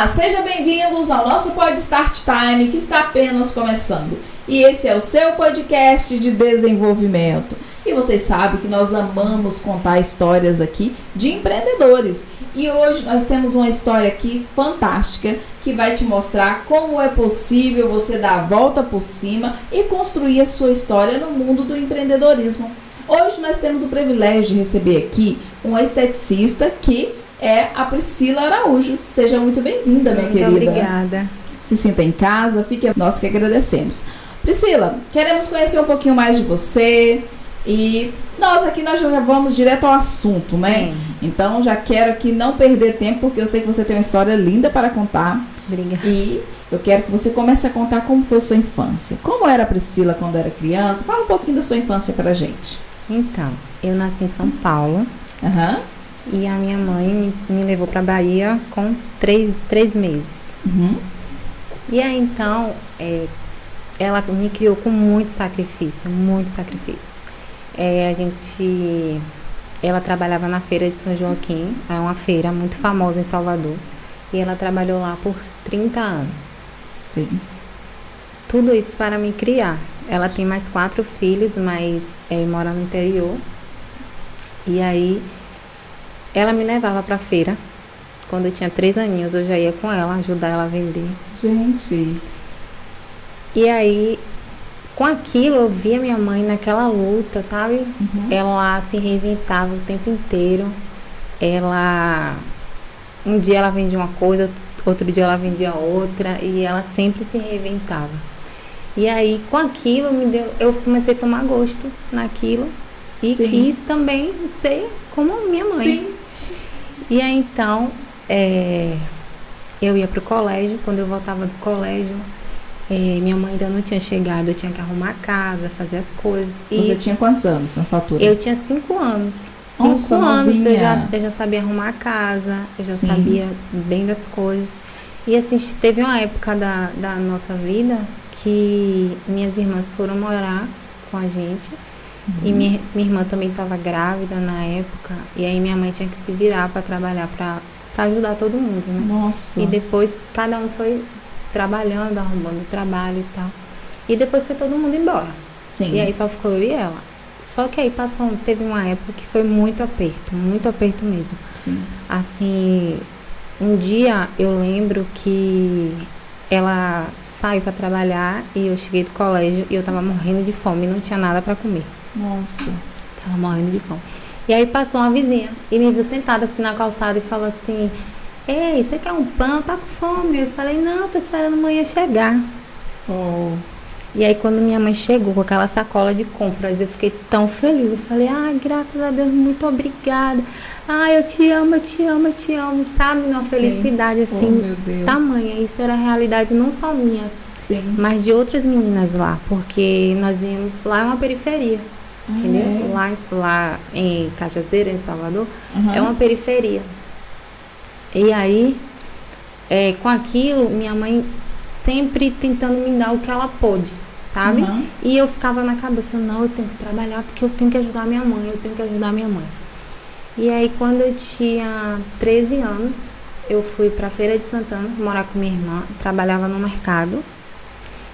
Olá, sejam bem-vindos ao nosso Pod Start Time, que está apenas começando. E esse é o seu podcast de desenvolvimento. E vocês sabem que nós amamos contar histórias aqui de empreendedores. E hoje nós temos uma história aqui fantástica que vai te mostrar como é possível você dar a volta por cima e construir a sua história no mundo do empreendedorismo. Hoje nós temos o privilégio de receber aqui uma esteticista que é a Priscila Araújo. Seja muito bem-vinda, minha querida. Muito obrigada. Se sinta em casa, nós que agradecemos. Priscila, queremos conhecer um pouquinho mais de você e nós já vamos direto ao assunto, né? Sim. Então já quero aqui não perder tempo, porque eu sei que você tem uma história linda para contar. Obrigada. E eu quero que você comece a contar como foi a sua infância. Como era a Priscila quando era criança? Fala um pouquinho da sua infância pra gente. Então, eu nasci em São Paulo. Aham. E a minha mãe me levou para Bahia com três meses. Uhum. E aí, então, ela me criou com muito sacrifício, muito sacrifício. Ela trabalhava na feira de São Joaquim, é uma feira muito famosa em Salvador. E ela trabalhou lá por 30 anos. Sim. Tudo isso para me criar. Ela tem mais 4 filhos, mas mora no interior. E aí, ela me levava para a feira. Quando eu tinha 3 aninhos, eu já ia com ela, ajudar ela a vender. Gente. E aí, com aquilo, eu via minha mãe naquela luta, sabe? Uhum. Ela se reinventava o tempo inteiro. Um dia ela vendia uma coisa, outro dia ela vendia outra. E ela sempre se reinventava. E aí, com aquilo, eu comecei a tomar gosto naquilo. E Sim. quis também ser como minha mãe. Sim. E aí, então, eu ia pro colégio. Quando eu voltava do colégio, minha mãe ainda não tinha chegado. Eu tinha que arrumar a casa, fazer as coisas. Você tinha quantos anos nessa altura? Eu tinha 5 anos. Nossa, 5 anos novinha. eu já sabia arrumar a casa. Eu já Sim. sabia bem das coisas. E assim, teve uma época da nossa vida que minhas irmãs foram morar com a gente. Uhum. E minha irmã também estava grávida na época. E aí minha mãe tinha que se virar para trabalhar, para ajudar todo mundo, né? Nossa. E depois cada um foi trabalhando, arrumando trabalho e tal. E depois foi todo mundo embora. Sim. E aí só ficou eu e ela. Só que aí teve uma época que foi muito aperto mesmo. Sim. Assim, um dia eu lembro que ela saiu para trabalhar e eu cheguei do colégio e eu tava morrendo de fome, não tinha nada para comer. Nossa. Tava morrendo de fome. E aí passou uma vizinha e me viu sentada assim na calçada e falou assim: "Ei, você quer um pão? Tá com fome?" Eu falei: "Não, tô esperando a manhã chegar." Oh. E aí quando minha mãe chegou com aquela sacola de compras, eu fiquei tão feliz. Eu falei: "Ai, graças a Deus, muito obrigada. Ai, eu te amo, eu te amo, eu te amo." Sabe, uma felicidade assim, Oh, meu Deus. tamanha. Isso era a realidade não só minha, Sim. mas de outras meninas lá, porque nós vimos lá é uma periferia. Entendeu? É. Lá em Cajazeira, em Salvador, Uhum. é uma periferia. E aí, com aquilo, minha mãe sempre tentando me dar o que ela pôde, sabe? Uhum. E eu ficava na cabeça: não, eu tenho que trabalhar porque eu tenho que ajudar minha mãe, eu tenho que ajudar minha mãe. E aí, quando eu tinha 13 anos, eu fui pra Feira de Santana morar com minha irmã, trabalhava no mercado.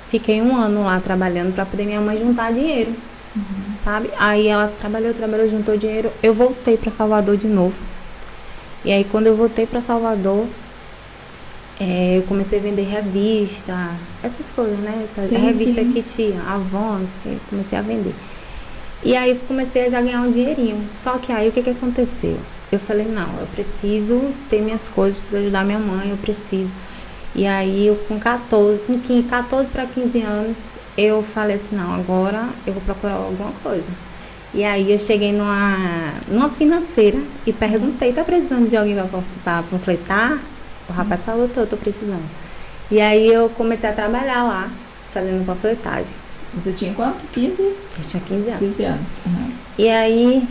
Fiquei 1 ano lá trabalhando pra poder minha mãe juntar dinheiro. Sabe? Aí ela trabalhou, juntou dinheiro. Eu voltei para Salvador de novo. E aí quando eu voltei para Salvador, eu comecei a vender revista, essas coisas, né? Sim, revista sim. que tinha, Avons, que eu comecei a vender. E aí eu comecei a já ganhar um dinheirinho. Só que aí o que aconteceu? Eu falei: não, eu preciso ter minhas coisas, preciso ajudar minha mãe, eu preciso. E aí eu com 14 para 15 anos, eu falei assim: não, agora eu vou procurar alguma coisa. E aí eu cheguei numa financeira e perguntei: tá precisando de alguém para panfletar? O rapaz falou: tô precisando. E aí eu comecei a trabalhar lá, fazendo panfletagem. Você tinha quanto? 15? Eu tinha 15 anos. 15 anos. Uhum. E aí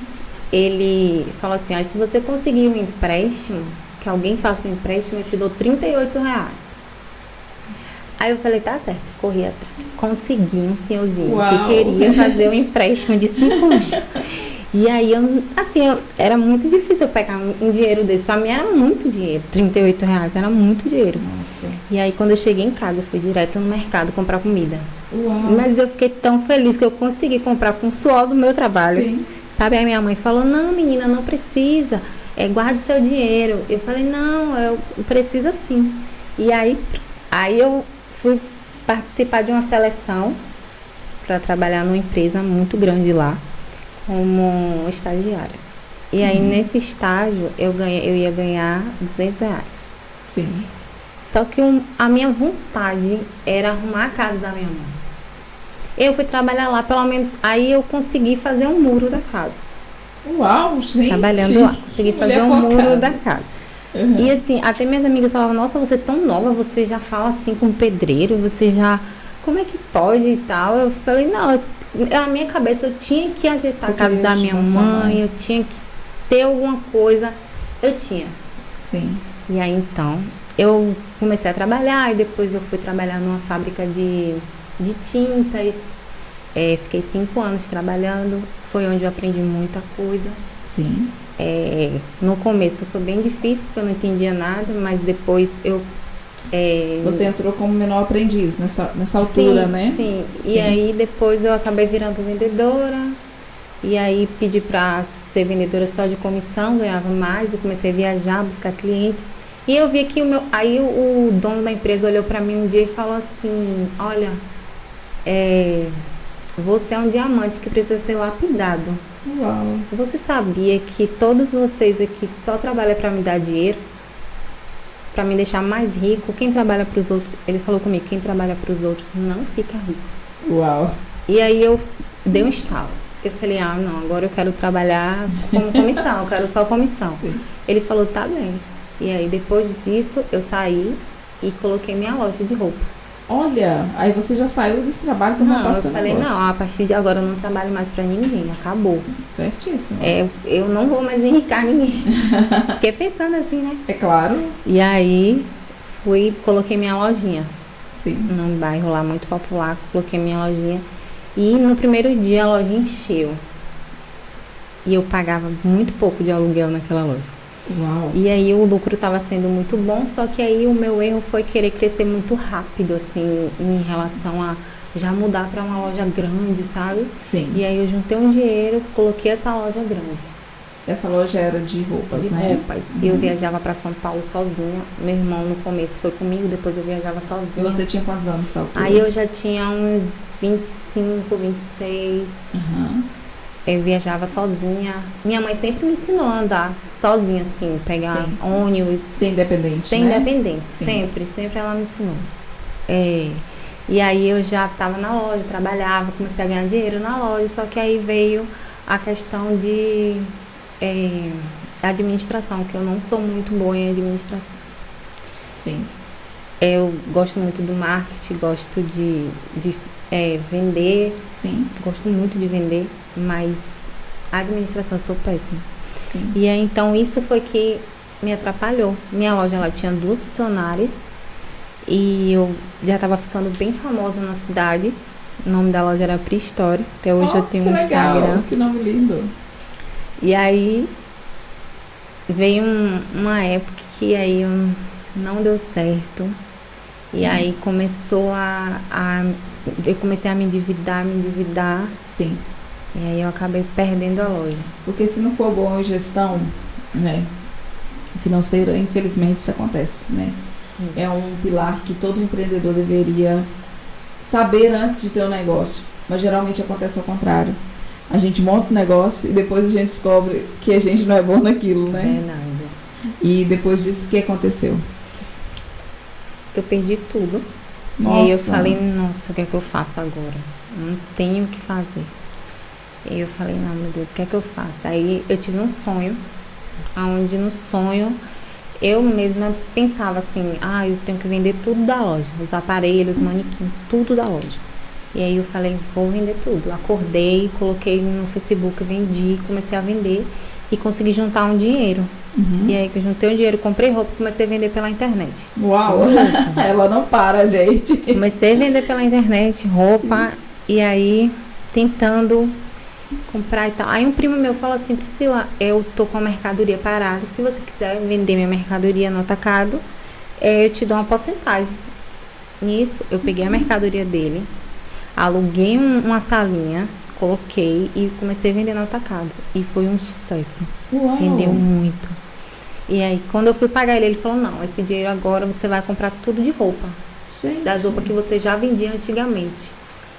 ele falou assim: se você conseguir um empréstimo, que alguém faça um empréstimo, eu te dou R$38. Aí eu falei: tá certo, corri atrás. Consegui um senhorzinho Uau. que queria fazer um empréstimo de 5 mil. E aí, era muito difícil eu pegar um dinheiro desse. Pra mim era muito dinheiro. R$ 38 era muito dinheiro. Nossa. E aí, quando eu cheguei em casa, eu fui direto no mercado comprar comida. Uau. Mas eu fiquei tão feliz que eu consegui comprar com o suor do meu trabalho. Sim. Sabe? Aí minha mãe falou, não, menina, não precisa. Guarde seu dinheiro. Eu falei, não, eu preciso sim. E aí eu fui participar de uma seleção para trabalhar numa empresa muito grande lá, como estagiária. E aí, nesse estágio, eu ia ganhar R$ 200. Sim. Só que a minha vontade era arrumar a casa da minha mãe. Eu fui trabalhar lá, pelo menos, aí eu consegui fazer um muro da casa. Uau, gente! Trabalhando lá, consegui fazer um muro da casa. Uhum. E assim, até minhas amigas falavam, nossa, você é tão nova, você já fala assim com pedreiro, você já... Como é que pode e tal? Eu falei, não, na minha cabeça eu tinha que ajeitar a casa da minha mãe, eu tinha que ter alguma coisa. Eu tinha. Sim. E aí, então, eu comecei a trabalhar e depois eu fui trabalhar numa fábrica de tintas. Fiquei 5 anos trabalhando. Foi onde eu aprendi muita coisa. Sim. No começo foi bem difícil, porque eu não entendia nada, mas depois eu... Você entrou como menor aprendiz nessa altura, sim, né? Sim. E aí depois eu acabei virando vendedora. E aí pedi para ser vendedora só de comissão, ganhava mais. Eu comecei a viajar, buscar clientes. E eu vi que aí o dono da empresa olhou para mim um dia e falou assim, olha, você é um diamante que precisa ser lapidado. Uau. Você sabia que todos vocês aqui só trabalham para me dar dinheiro? Para me deixar mais rico? Quem trabalha para os outros, ele falou comigo, quem trabalha para os outros não fica rico. Uau. E aí eu dei um estalo. Eu falei, não, agora eu quero trabalhar como comissão, eu quero só comissão. Sim. Ele falou, tá bem. E aí depois disso eu saí e coloquei minha loja de roupa. Olha, aí você já saiu desse trabalho para montar seu negócio. Eu falei, não, a partir de agora eu não trabalho mais para ninguém, acabou. Certíssimo. Eu não vou mais enricar ninguém. Fiquei pensando assim, né? É claro. E aí coloquei minha lojinha. Sim. Num bairro lá muito popular, coloquei minha lojinha. E no primeiro dia a loja encheu. E eu pagava muito pouco de aluguel naquela loja. Uau. E aí o lucro estava sendo muito bom, só que aí o meu erro foi querer crescer muito rápido, assim, em relação a já mudar para uma loja grande, sabe? Sim. E aí eu juntei um dinheiro, coloquei essa loja grande. Essa loja era de roupas, né? De roupas. E eu viajava para São Paulo sozinha. Meu irmão no começo foi comigo, depois eu viajava sozinha. E você tinha quantos anos, Salvador? Aí eu já tinha uns 25, 26. Uhum. Eu viajava sozinha. Minha mãe sempre me ensinou a andar sozinha, assim, pegar ônibus. Ser independente, Ser né? independente, Sim. sempre ela me ensinou. E aí eu já estava na loja, trabalhava, comecei a ganhar dinheiro na loja, só que aí veio a questão de administração, que eu não sou muito boa em administração. Sim. Eu gosto muito do marketing, gosto de vender. Sim. Gosto muito de vender, mas a administração eu sou péssima. Sim. E aí, então, isso foi que me atrapalhou. Minha loja, ela tinha 2 funcionárias e eu já estava ficando bem famosa na cidade. O nome da loja era Pre-Story. Até hoje eu tenho um Instagram. Que nome lindo. E aí, veio uma época que aí não deu certo. E aí começou eu comecei a me endividar. Sim. E aí eu acabei perdendo a loja. Porque se não for boa gestão, né, financeira, infelizmente isso acontece, né? Isso. É um pilar que todo empreendedor deveria saber antes de ter um negócio. Mas geralmente acontece ao contrário. A gente monta um negócio e depois a gente descobre que a gente não é bom naquilo, né? Verdade. E depois disso, o que aconteceu? Eu perdi tudo. Nossa. E aí eu falei, nossa, o que é que eu faço agora? Não tenho o que fazer. E aí eu falei, não, meu Deus, o que é que eu faço? Aí eu tive um sonho, onde no sonho eu mesma pensava assim, eu tenho que vender tudo da loja, os aparelhos, manequim, tudo da loja. E aí eu falei, vou vender tudo. Acordei, coloquei no Facebook, vendi, comecei a vender e consegui juntar um dinheiro. Uhum. E aí que eu juntei um dinheiro, comprei roupa e comecei a vender pela internet. Uau! Ela não para, gente. Comecei a vender pela internet roupa. Sim. E aí tentando. comprar e tal. Aí um primo meu falou assim, Priscila, eu tô com a mercadoria parada, se você quiser vender minha mercadoria no atacado, eu te dou uma porcentagem. Nisso, eu peguei a mercadoria dele, aluguei uma salinha, coloquei e comecei a vender no atacado. E foi um sucesso. Uau. Vendeu muito. E aí, quando eu fui pagar ele, ele falou, não, esse dinheiro agora você vai comprar tudo de roupa. Gente. Das roupas que você já vendia antigamente.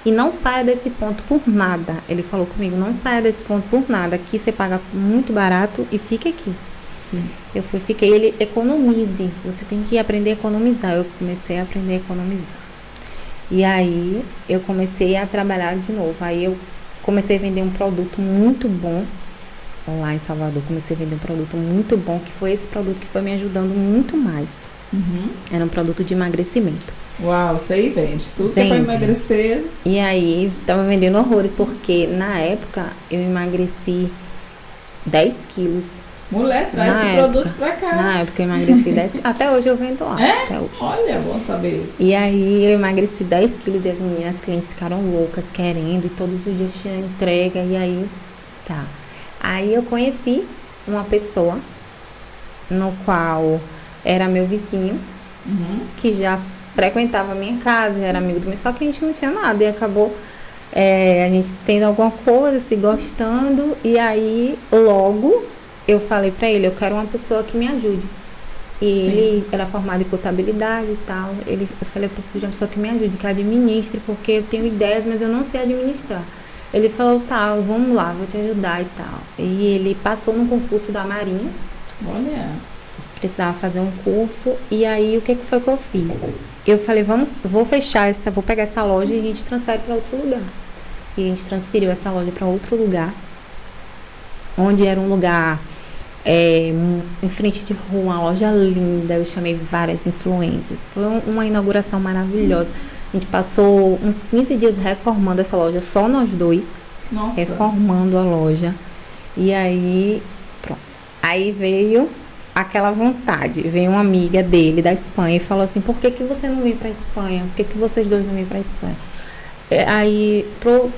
E não saia desse ponto por nada. Ele falou comigo, não saia desse ponto por nada. Aqui você paga muito barato e fica aqui. Sim. Eu fiquei, ele, economize. Você tem que aprender a economizar. Eu comecei a aprender a economizar. E aí, eu comecei a trabalhar de novo. Aí, eu comecei a vender um produto muito bom. Lá em Salvador, comecei a vender um produto muito bom, que foi esse produto que foi me ajudando muito mais. Uhum. Era um produto de emagrecimento. Uau, isso aí vende. Tudo que é pra emagrecer. E aí, tava vendendo horrores, porque na época eu emagreci 10 quilos. Mulher, traz Na esse época, produto pra cá. Na época eu emagreci 10 quilos. Até hoje eu vendo lá. É? Até hoje. Olha, bom saber. E aí eu emagreci 10 quilos e as meninas, as clientes ficaram loucas, querendo. E todos os dias tinha entrega. E aí, tá. Aí eu conheci uma pessoa, no qual era meu vizinho, que já frequentava a minha casa, já era amigo do meu, só que a gente não tinha nada. E acabou a gente tendo alguma coisa, se gostando. E aí, logo, eu falei pra ele, eu quero uma pessoa que me ajude. E ele era formado em contabilidade e tal. Eu falei, eu preciso de uma pessoa que me ajude, que administre, porque eu tenho ideias, mas eu não sei administrar. Ele falou, tá, vamos lá, vou te ajudar e tal. E ele passou no concurso da Marinha. Olha. Precisava fazer um curso. E aí, o que foi que eu fiz? Eu falei, vou pegar essa loja e a gente transfere para outro lugar. E a gente transferiu essa loja para outro lugar. Onde era um lugar em frente de rua, uma loja linda. Eu chamei várias influências. Foi uma inauguração maravilhosa. A gente passou uns 15 dias reformando essa loja, só nós dois. Nossa. Reformando a loja. E aí, pronto. Aí veio aquela vontade. Veio uma amiga dele da Espanha e falou assim, por que você não vem pra Espanha? Por que vocês dois não vêm pra Espanha? Aí,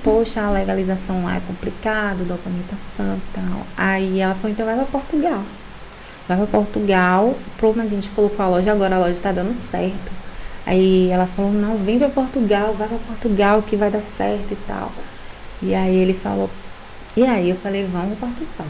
poxa, a legalização lá é complicado, documentação e tal. Aí ela falou, então vai pra Portugal. Vai pra Portugal, mas a gente colocou a loja, agora a loja tá dando certo. Aí ela falou, não, vem pra Portugal, vai pra Portugal que vai dar certo e tal. E aí ele falou, e aí eu falei, vamos pra Portugal.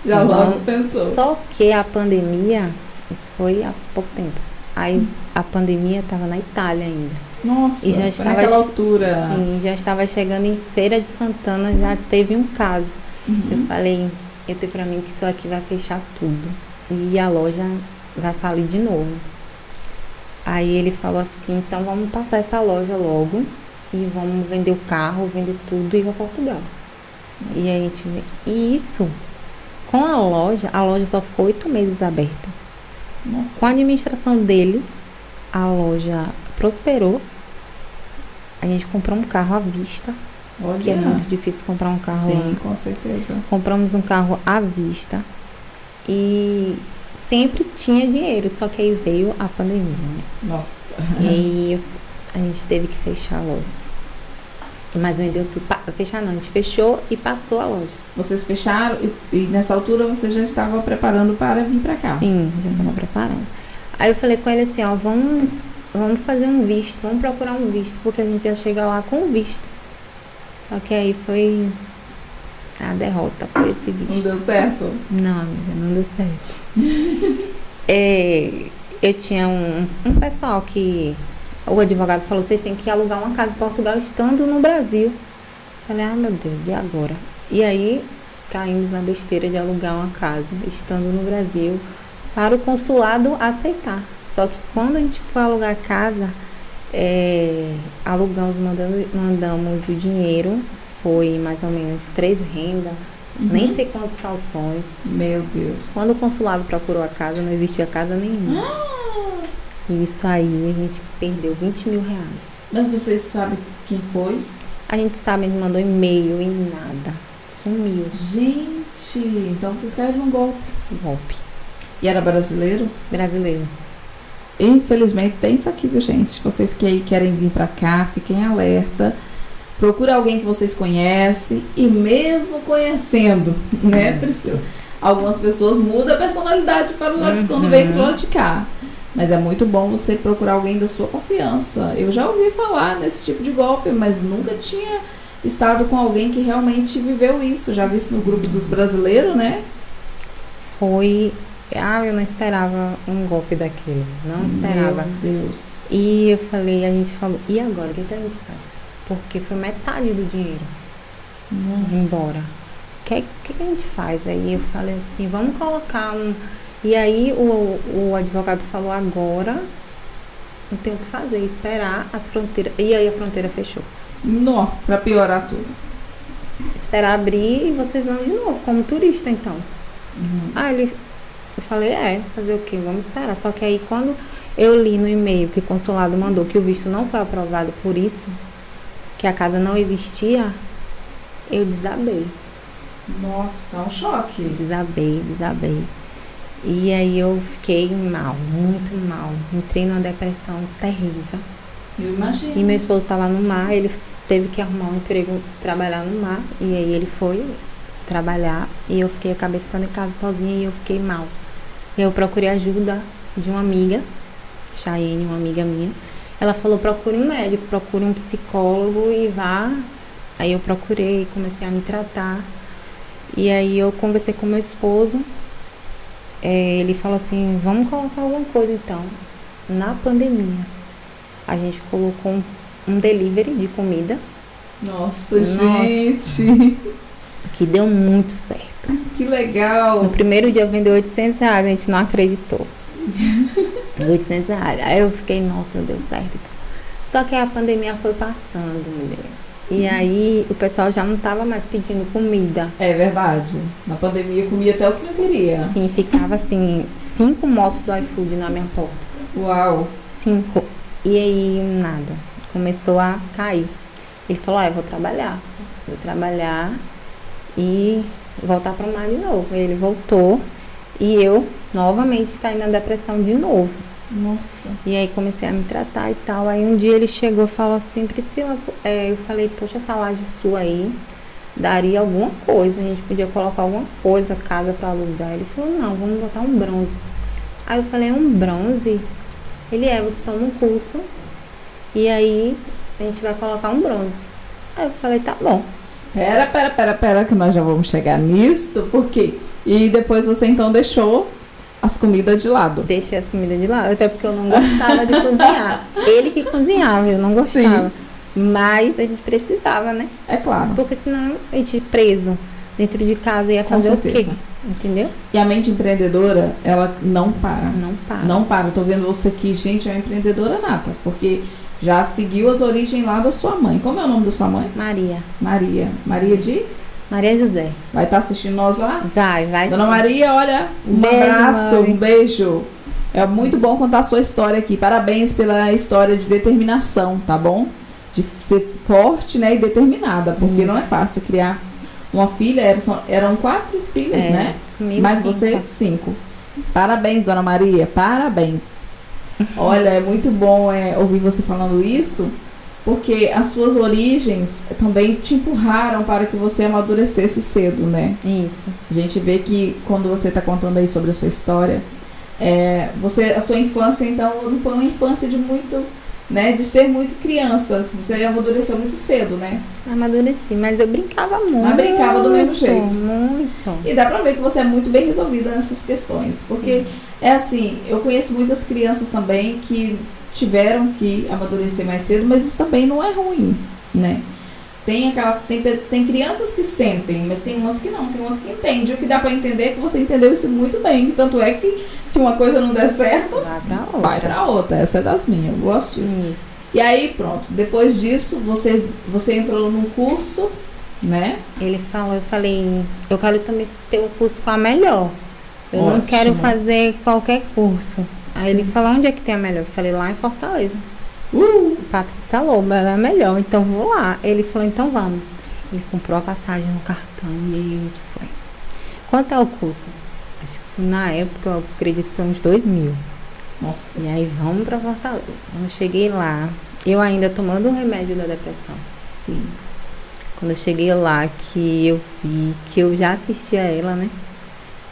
Já logo pensou. Só que a pandemia, isso foi há pouco tempo. Aí a pandemia tava na Itália ainda. Nossa, e já estava naquela altura. Sim, já estava chegando em Feira de Santana, já teve um caso. Eu falei, eu tenho pra mim que isso aqui vai fechar tudo. E a loja vai falir de novo. Aí ele falou assim, então vamos passar essa loja logo e vamos vender o carro, vender tudo e ir para Portugal. E a gente, e isso, com a loja só ficou 8 meses aberta. Nossa. Com a administração dele, a loja prosperou. A gente comprou um carro à vista, Olha. que é muito difícil comprar um carro. Sim, com certeza. Compramos um carro à vista e sempre tinha dinheiro, só que aí veio a pandemia, né? Nossa. E aí a gente teve que fechar a loja. Mas vendeu tudo. Fechar não, a gente fechou e passou a loja. Vocês fecharam e nessa altura você já estava preparando para vir para cá? Sim, já estava preparando. Aí eu falei com ele assim, ó, vamos fazer um visto, vamos procurar um visto, porque a gente já chega lá com o visto. Só que aí foi a derrota, foi esse visto. Não deu certo? Não, amiga, não deu certo. Eu tinha um pessoal que o advogado falou, vocês têm que alugar uma casa em Portugal estando no Brasil. Falei, meu Deus, e agora? E aí caímos na besteira de alugar uma casa estando no Brasil para o consulado aceitar. Só que quando a gente foi alugar a casa, alugamos, mandamos o dinheiro, foi mais ou menos 3 rendas, nem sei quantos calções. Meu Deus. Quando o consulado procurou a casa, não existia casa nenhuma. Isso aí, a gente perdeu 20 mil reais. Mas vocês sabem quem foi? A gente sabe, a gente mandou e-mail e nada. Sumiu. Gente, então vocês caíram num golpe. Golpe. E era brasileiro? Brasileiro. Infelizmente tem isso aqui, viu, gente? Vocês que aí querem vir pra cá, fiquem alerta. Procura alguém que vocês conhecem e mesmo conhecendo, né, Priscila? Algumas pessoas mudam a personalidade para o lado, quando vem para o lado de cá. Mas é muito bom você procurar alguém da sua confiança. Eu já ouvi falar nesse tipo de golpe, mas nunca tinha estado com alguém que realmente viveu isso. Já vi isso no grupo dos brasileiros, né? Foi... eu não esperava um golpe daquele. Não esperava. Meu Deus. E a gente falou, e agora? O que a gente faz? Porque foi metade do dinheiro. Nossa. Embora. O que a gente faz? Aí eu falei assim, vamos colocar um... E aí o advogado falou, agora não tem o que fazer, esperar as fronteiras. E aí a fronteira fechou. Não, pra piorar tudo. Esperar abrir e vocês vão de novo, como turista então. Aí eu falei, fazer o quê? Vamos esperar. Só que aí quando eu li no e-mail que o consulado mandou que o visto não foi aprovado por isso, que a casa não existia, eu desabei. Nossa, é um choque. Desabei. E aí eu fiquei mal, muito mal. Entrei numa depressão terrível. Eu imagino. E meu esposo estava no mar, ele teve que arrumar um emprego, trabalhar no mar. E aí ele foi trabalhar e eu acabei ficando em casa sozinha e eu fiquei mal. E eu procurei ajuda de uma amiga, Chayenne, uma amiga minha. Ela falou, procure um médico, procure um psicólogo e vá. Aí eu procurei, comecei a me tratar. E aí eu conversei com meu esposo. Ele falou assim, vamos colocar alguma coisa então. Na pandemia, a gente colocou um delivery de comida. Nossa, gente! Que deu muito certo. Que legal! No primeiro dia eu vendi R$800, a gente não acreditou. R$800. Aí eu fiquei, nossa, deu certo. Só que a pandemia foi passando, mulher. E aí o pessoal já não estava mais pedindo comida. É verdade. Na pandemia eu comia até o que não queria. Sim, ficava assim, 5 motos do iFood na minha porta. Uau! 5. E aí nada. Começou a cair. Ele falou, eu vou trabalhar. Vou trabalhar e voltar para o mar de novo. Ele voltou e eu novamente caí na depressão de novo. Nossa. E aí comecei a me tratar e tal. Aí um dia ele chegou e falou assim, Priscila, eu falei, poxa, essa laje sua aí daria alguma coisa, a gente podia colocar alguma coisa, casa para alugar. Ele falou, não, vamos botar um bronze. Aí eu falei, um bronze? Ele você toma um curso e aí a gente vai colocar um bronze. Aí eu falei, tá bom. Pera, que nós já vamos chegar nisto, por quê? E depois você então deixou as comidas de lado. Deixei as comidas de lado, até porque eu não gostava de cozinhar. Ele que cozinhava, eu não gostava. Sim. Mas a gente precisava, né? É claro. Porque senão a gente preso dentro de casa ia fazer o quê? Entendeu? E a mente empreendedora, ela não para. Não para. Não para. Eu tô vendo você aqui, gente, é uma empreendedora nata. Porque já seguiu as origens lá da sua mãe. Como é o nome da sua mãe? Maria. Maria de? Maria José. Vai estar assistindo nós lá? Vai. Dona Maria, olha, um beijo, abraço, mãe. Um beijo. É muito bom contar a sua história aqui. Parabéns pela história de determinação, tá bom? De ser forte, né, e determinada. Porque não é fácil criar uma filha. Eram 4 filhos, né? Mas 5. Você, 5. Parabéns, Dona Maria. Parabéns. Olha, é muito bom ouvir você falando isso. Porque as suas origens também te empurraram para que você amadurecesse cedo, né? Isso. A gente vê que quando você está contando aí sobre a sua história, a sua infância, então, não foi uma infância de muito, né? De ser muito criança. Você amadureceu muito cedo, né? Amadureci, mas eu brincava muito. Mas brincava do mesmo jeito. Muito. E dá pra ver que você é muito bem resolvida nessas questões. Porque, sim, é assim, eu conheço muitas crianças também que tiveram que amadurecer mais cedo, mas isso também não é ruim, né? Tem crianças que sentem, mas tem umas que não, tem umas que entendem. O que dá pra entender é que você entendeu isso muito bem. Tanto é que se uma coisa não der certo, vai pra outra. Essa é das minhas, eu gosto disso. Isso. E aí, pronto, depois disso, você entrou num curso, né? Ele falou, eu falei, eu quero também ter um curso com a melhor. Eu Ótimo. Não quero fazer qualquer curso. Aí ele falou, onde é que tem a melhor? Eu falei, lá em Fortaleza. Patrícia Lobo, ela é a melhor, então vou lá. Ele falou, então vamos. Ele comprou a passagem no cartão e aí a gente foi. Quanto é o curso? Acho que foi, na época, eu acredito que foi uns 2.000. Nossa. E aí vamos pra Fortaleza. Quando cheguei lá, eu ainda tomando o remédio da depressão. Sim. Quando eu cheguei lá, que eu vi, que eu já assistia a ela, né?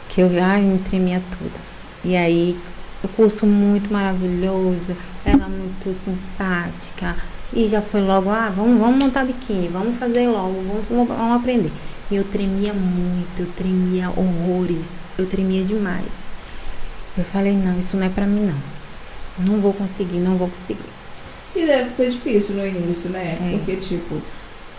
Que eu vi, ai, me tremia toda. E aí, o curso muito maravilhoso, ela muito simpática. E já foi logo, vamos montar biquíni, vamos fazer logo, vamos aprender. E eu tremia muito, eu tremia horrores, eu tremia demais. Eu falei, não, isso não é pra mim, não. Não vou conseguir. E deve ser difícil no início, né? Porque, tipo,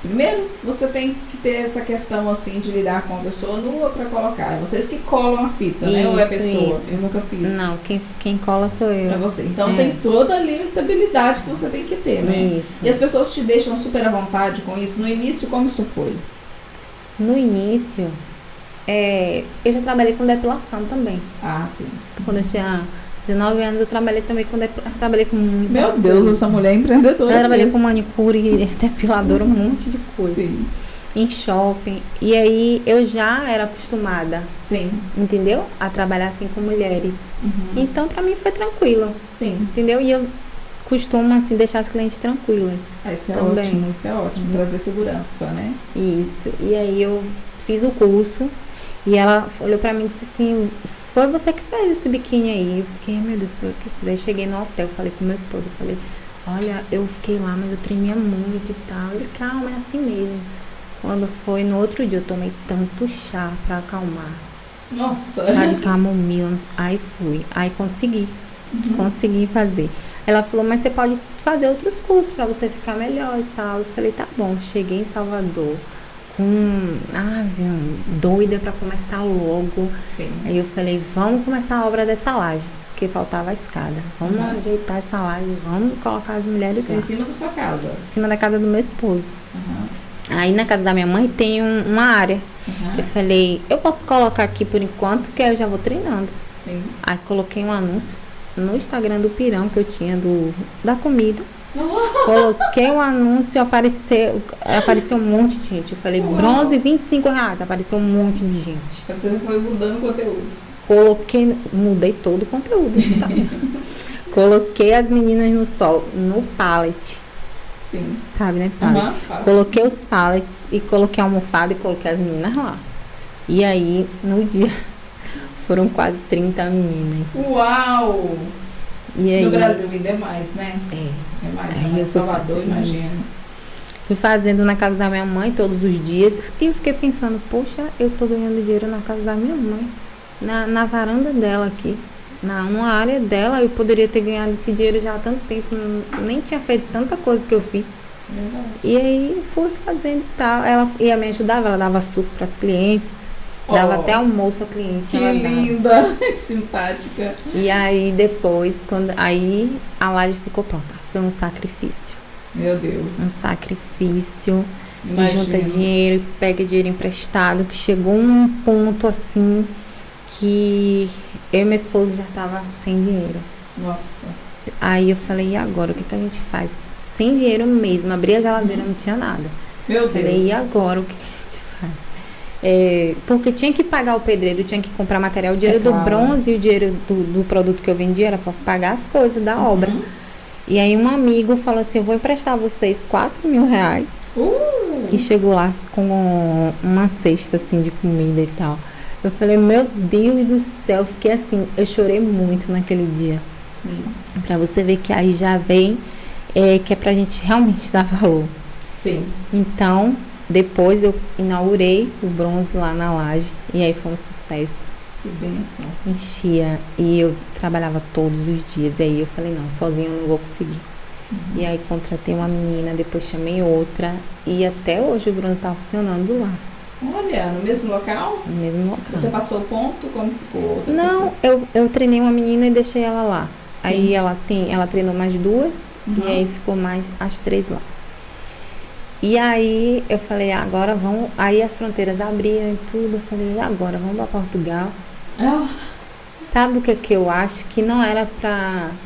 primeiro você tem que ter essa questão, assim, de lidar com a pessoa nua pra colocar. É vocês que colam a fita, né? Ou é a pessoa? Isso. Eu nunca fiz. Não, quem cola sou eu. É você. Então tem toda ali a estabilidade que você tem que ter, né? Isso. E as pessoas te deixam super à vontade com isso. No início, como isso foi? No início, eu já trabalhei com depilação também. Ah, sim. Quando eu tinha 19 anos, eu trabalhei também com trabalhei com muita Meu Deus, essa mulher é empreendedora. Eu trabalhei mesmo. com manicure, depiladora, um monte de coisa. Sim. Em shopping. E aí eu já era acostumada, Sim. entendeu? A trabalhar assim com mulheres. Uhum. Então, pra mim foi tranquilo, Sim. entendeu? E eu costumo, assim, deixar as clientes tranquilas. Isso é também. ótimo, isso é ótimo. Trazer segurança, né? Isso. E aí eu fiz o curso e ela olhou pra mim e disse assim, foi você que fez esse biquíni aí? Eu fiquei, meu Deus, foi eu que fiz. Aí cheguei no hotel, falei com meu esposo, eu falei, olha, eu fiquei lá, mas eu tremia muito e tal. Ele, calma, é assim mesmo. Quando foi no outro dia, eu tomei tanto chá pra acalmar. Nossa. Chá de camomila. Aí fui. Aí consegui. Consegui fazer. Ela falou, mas você pode fazer outros cursos pra você ficar melhor e tal. Eu falei, tá bom. Cheguei em Salvador doida pra começar logo. Sim. Aí eu falei, vamos começar a obra dessa laje. Porque faltava a escada. Vamos ajeitar essa laje. Vamos colocar as mulheres lá. Em cima da sua casa. Em cima da casa do meu esposo. Uhum. Aí na casa da minha mãe tem uma área. Eu falei, eu posso colocar aqui por enquanto, que aí eu já vou treinando. Sim. Aí coloquei um anúncio no Instagram do Pirão que eu tinha da comida. Coloquei um anúncio e apareceu um monte de gente. Eu falei, bronze R$25. Apareceu um monte de gente. Você foi mudando o conteúdo. Mudei todo o conteúdo do Instagram. Coloquei as meninas no sol, no pallet. Sim. Sabe, né? Pallet. Coloquei os pallets e coloquei a almofada e coloquei as meninas lá. E aí, no dia, foram quase 30 meninas. Uau! E aí, no Brasil ainda é mais, né? É mais. Aí eu Salvador, imagino. Fui fazendo na casa da minha mãe todos os dias. E eu fiquei pensando, poxa, eu tô ganhando dinheiro na casa da minha mãe. Na varanda dela aqui. Numa área dela, eu poderia ter ganhado esse dinheiro já há tanto tempo. Nem tinha feito tanta coisa que eu fiz. Verdade. E aí fui fazendo e tal. Ela ia me ajudava, ela dava suco para as clientes. Dava até almoço a cliente. Que ela linda, que simpática. E aí depois, aí a laje ficou pronta. Foi um sacrifício. Meu Deus. Um sacrifício. Imagino. E junta dinheiro, pega dinheiro emprestado, que chegou um ponto assim que eu e meu esposo já tava sem dinheiro. Nossa. Aí eu falei, e agora? O que a gente faz? Sem dinheiro mesmo. Abri a geladeira, não tinha nada. Meu Deus. Falei, e agora? O que a gente faz? Porque tinha que pagar o pedreiro, tinha que comprar material. O dinheiro do bronze e o dinheiro do produto que eu vendia era para pagar as coisas da obra. E aí um amigo falou assim, eu vou emprestar a vocês R$4.000. E chegou lá com uma cesta assim de comida e tal. Eu falei, meu Deus do céu, fiquei assim, eu chorei muito naquele dia. Sim. Pra você ver que aí já vem, que é pra gente realmente dar valor. Sim. Então, depois eu inaugurei o bronze lá na laje, e aí foi um sucesso. Que bênção. Enchia, e eu trabalhava todos os dias, e aí eu falei, não, sozinha eu não vou conseguir. E aí contratei uma menina, depois chamei outra, e até hoje o bronze tá funcionando lá. Olha, no mesmo local? No mesmo local. Você passou o ponto? Como ficou? Outra não, eu treinei uma menina e deixei ela lá. Sim. Aí ela treinou mais duas, e aí ficou mais as 3 lá. E aí eu falei, agora vamos. Aí as fronteiras abriram e tudo. Eu falei, agora vamos para Portugal. Sabe o que eu acho? Que não era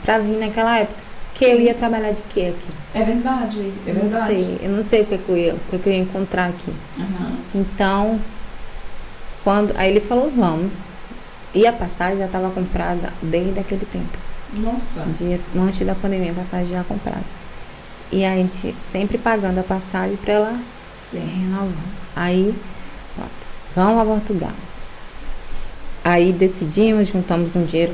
pra vir naquela época. Que eu ia trabalhar de quê aqui? É verdade, é verdade. Eu não sei o que eu ia encontrar aqui. Então, aí ele falou, vamos. E a passagem já estava comprada desde aquele tempo. Nossa. Dias antes da pandemia, a passagem já comprada. E a gente sempre pagando a passagem pra ela renovando. Aí, pronto, vamos a Portugal. Aí decidimos, juntamos um dinheiro.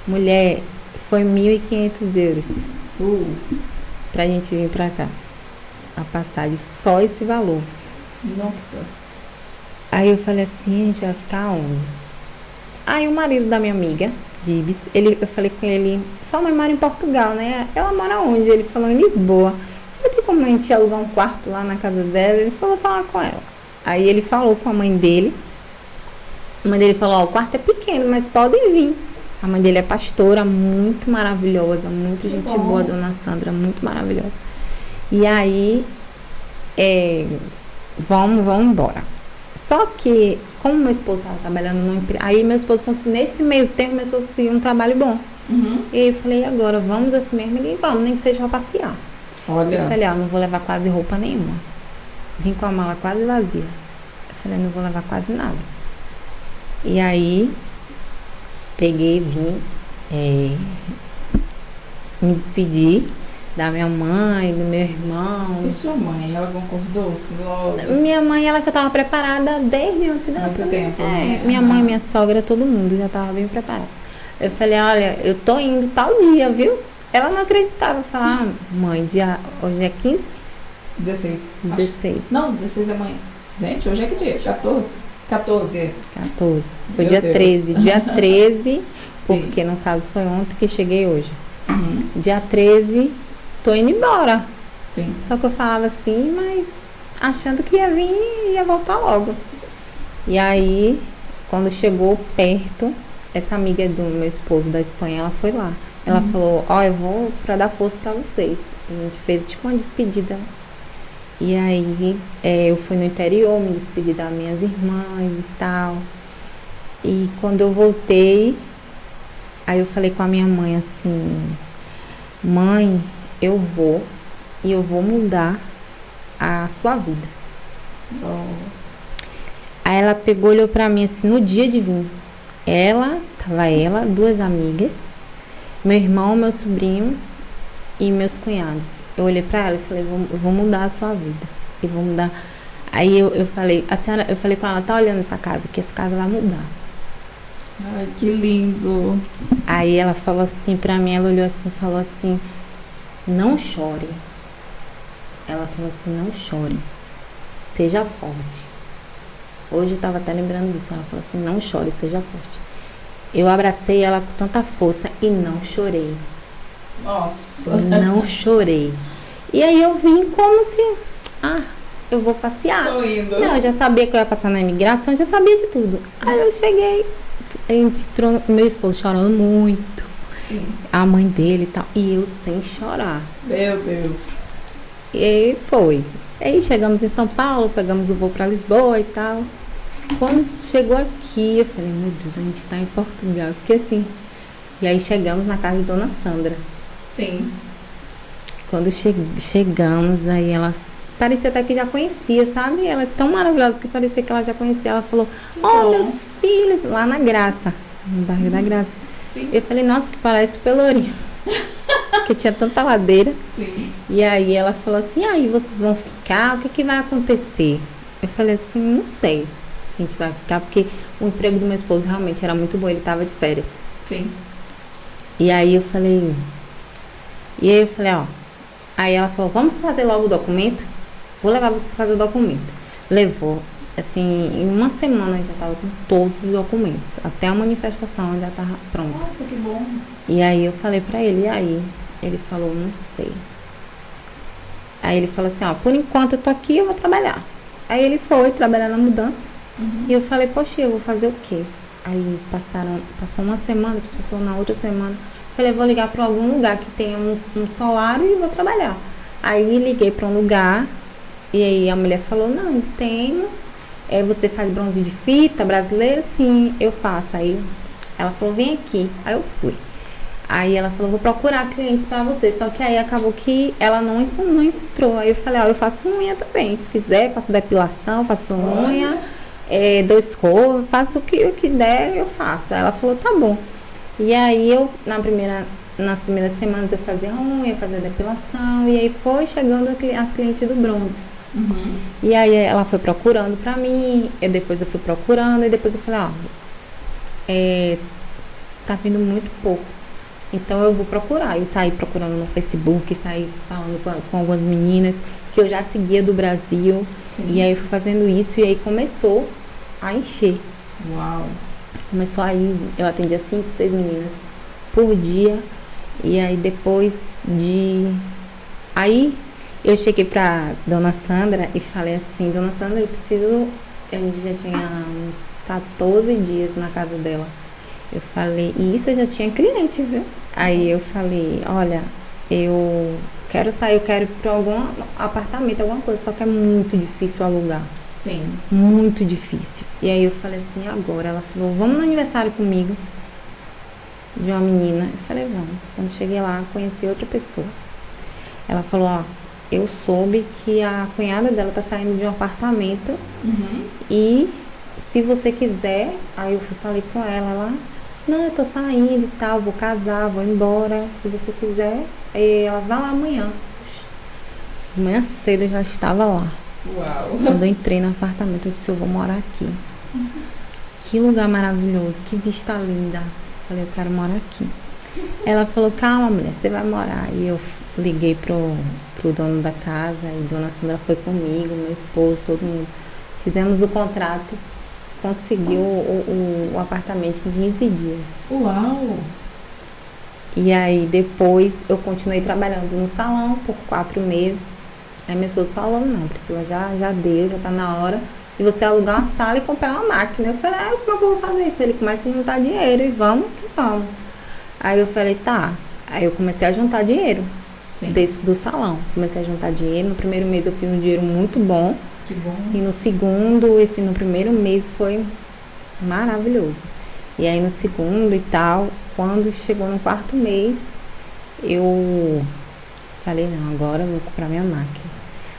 Mulher, foi 1.500 euros pra gente vir pra cá. A passagem, só esse valor. Nossa. Aí eu falei assim, a gente vai ficar onde? Aí o marido da minha amiga, Dibs, eu falei com ele, sua mãe mora em Portugal, né? Ela mora onde? Ele falou em Lisboa. Eu falei, tem como a gente alugar um quarto lá na casa dela? Ele falou, falar com ela. Aí ele falou com a mãe dele. A mãe dele falou, ó, o quarto é pequeno, mas podem vir. A mãe dele é pastora, muito maravilhosa, muito gente boa, dona Sandra, muito maravilhosa. E aí, vamos embora. Só que, como meu esposo estava trabalhando no emprego, aí meu esposo conseguiu, nesse meio tempo, meu esposo conseguiu um trabalho bom. E aí eu falei, agora, vamos assim mesmo? Ele, vamos, nem que seja pra passear. Olha. Eu falei, não vou levar quase roupa nenhuma. Vim com a mala quase vazia. Eu falei, não vou levar quase nada. E aí, peguei, vim, me despedi da minha mãe, do meu irmão. E sua mãe, ela concordou? Se logo? Minha mãe, ela já estava preparada desde antes da muito tempo, né? Minha mãe, minha sogra, todo mundo já estava bem preparado. Eu falei, olha, eu tô indo tal dia, viu? Ela não acreditava. Eu falei, mãe, hoje é 15? 16. 16. Não, 16 é amanhã. Gente, hoje é que dia? 14. 14. Foi Meu dia Deus. 13. Dia 13, Sim. porque no caso foi ontem que cheguei hoje. Dia 13, tô indo embora. Sim. Só que eu falava assim, mas achando que ia vir e ia voltar logo. E aí, quando chegou perto, essa amiga do meu esposo da Espanha, ela foi lá. Ela falou, eu vou pra dar força pra vocês. A gente fez tipo uma despedida. E aí, eu fui no interior, me despedi das minhas irmãs e tal. E quando eu voltei, aí eu falei com a minha mãe assim, mãe, eu vou mudar a sua vida. Aí ela pegou, olhou pra mim assim, no dia de vir. Tava ela, 2 amigas, meu irmão, meu sobrinho e meus cunhados. Eu olhei pra ela e falei, eu vou mudar a sua vida. Eu vou mudar. Aí eu falei, eu falei com ela, tá olhando essa casa, que essa casa vai mudar. Ai, que lindo. Aí ela falou assim pra mim, ela olhou assim e falou assim, não chore. Ela falou assim, não chore. Seja forte. Hoje eu tava até lembrando disso. Ela falou assim, não chore, seja forte. Eu abracei ela com tanta força e não chorei. Nossa. Não chorei. E aí eu vim como se, eu vou passear. Tô indo. Não, eu já sabia que eu ia passar na imigração, já sabia de tudo. Aí eu cheguei, a gente entrou, meu esposo chorando muito. Sim. A mãe dele e tal. E eu sem chorar. Meu Deus. E aí foi. Aí chegamos em São Paulo, pegamos o voo pra Lisboa e tal. Quando chegou aqui, eu falei, meu Deus, a gente tá em Portugal. Eu fiquei assim. E aí chegamos na casa de Dona Sandra. Sim. Quando chegamos, aí ela parecia até que já conhecia, sabe? Ela é tão maravilhosa que parecia que ela já conhecia. Ela falou, meus filhos, lá na Graça, no bairro da Graça. Sim. Eu falei, nossa, que parece Pelourinho. Porque tinha tanta ladeira. Sim. E aí ela falou assim, aí vocês vão ficar? O que vai acontecer? Eu falei assim, não sei se a gente vai ficar, porque o emprego do meu esposo realmente era muito bom, ele tava de férias. Sim. E aí eu falei, aí ela falou, vamos fazer logo o documento? Vou levar você a fazer o documento. Levou, assim, em uma semana eu já tava com todos os documentos, até a manifestação já tava pronta. Nossa, que bom. E aí eu falei pra ele, e aí? Ele falou, não sei. Aí ele falou assim, por enquanto eu tô aqui, eu vou trabalhar. Aí ele foi trabalhar na mudança. E eu falei, poxa, eu vou fazer o quê? Aí passou uma semana, depois passou na outra semana. Falei, vou ligar pra algum lugar que tenha um solário e vou trabalhar. Aí liguei pra um lugar, e aí a mulher falou, não, temos. Você faz bronze de fita brasileira? Sim, eu faço. Aí ela falou, vem aqui. Aí eu fui. Aí ela falou, vou procurar clientes pra você. Só que aí acabou que ela não encontrou. Aí eu falei, eu faço unha também. Se quiser, faço depilação, faço unha, 2 cores, faço o que der, eu faço. Aí ela falou, tá bom. E aí eu, na primeira nas primeiras semanas eu fazia unha, fazia depilação, e aí foi chegando as clientes do bronze. Uhum. E aí ela foi procurando pra mim, depois eu fui procurando, e depois eu falei, tá vindo muito pouco. Então eu vou procurar. Eu saí procurando no Facebook, saí falando com algumas meninas que eu já seguia do Brasil. Sim. E aí eu fui fazendo isso e aí começou a encher. Uau! Começou aí, eu atendia 5, 6 meninas por dia. E aí depois de... Aí eu cheguei pra Dona Sandra e falei assim, Dona Sandra, eu preciso... A gente já tinha uns 14 dias na casa dela. Eu falei, e isso eu já tinha cliente, viu? Aí eu falei, olha, eu quero sair, eu quero ir pra algum apartamento, alguma coisa, só que é muito difícil alugar. Sim. Muito difícil. E aí eu falei assim, agora? Ela falou, vamos no aniversário comigo, de uma menina. Eu falei, vamos. Quando cheguei lá, conheci outra pessoa. Ela falou, eu soube que a cunhada dela tá saindo de um apartamento. Uhum. E se você quiser, aí eu falei com ela, não, eu tô saindo e tal, vou casar, vou embora, se você quiser, ela vai lá amanhã. De manhã cedo eu já estava lá. Uau! Quando eu entrei no apartamento, eu disse, eu vou morar aqui. Que lugar maravilhoso, que vista linda. Eu falei, eu quero morar aqui. Ela falou, calma, mulher, você vai morar. E eu liguei pro dono da casa, e Dona Sandra foi comigo, meu esposo, todo mundo. Fizemos o contrato, conseguiu o apartamento em 15 dias. Uau! E aí depois eu continuei trabalhando no salão por 4 meses. Aí meu esposo falou, não, Priscila, já deu, já tá na hora de você alugar uma sala e comprar uma máquina. Eu falei, como é que eu vou fazer isso? Ele começa a juntar dinheiro e vamos que vamos. Aí eu falei, tá. Aí eu comecei a juntar dinheiro do salão. Comecei a juntar dinheiro. No primeiro mês eu fiz um dinheiro muito bom. Que bom. E no primeiro mês foi maravilhoso. E aí no segundo e tal, quando chegou no 4º mês, eu falei, não, agora eu vou comprar minha máquina.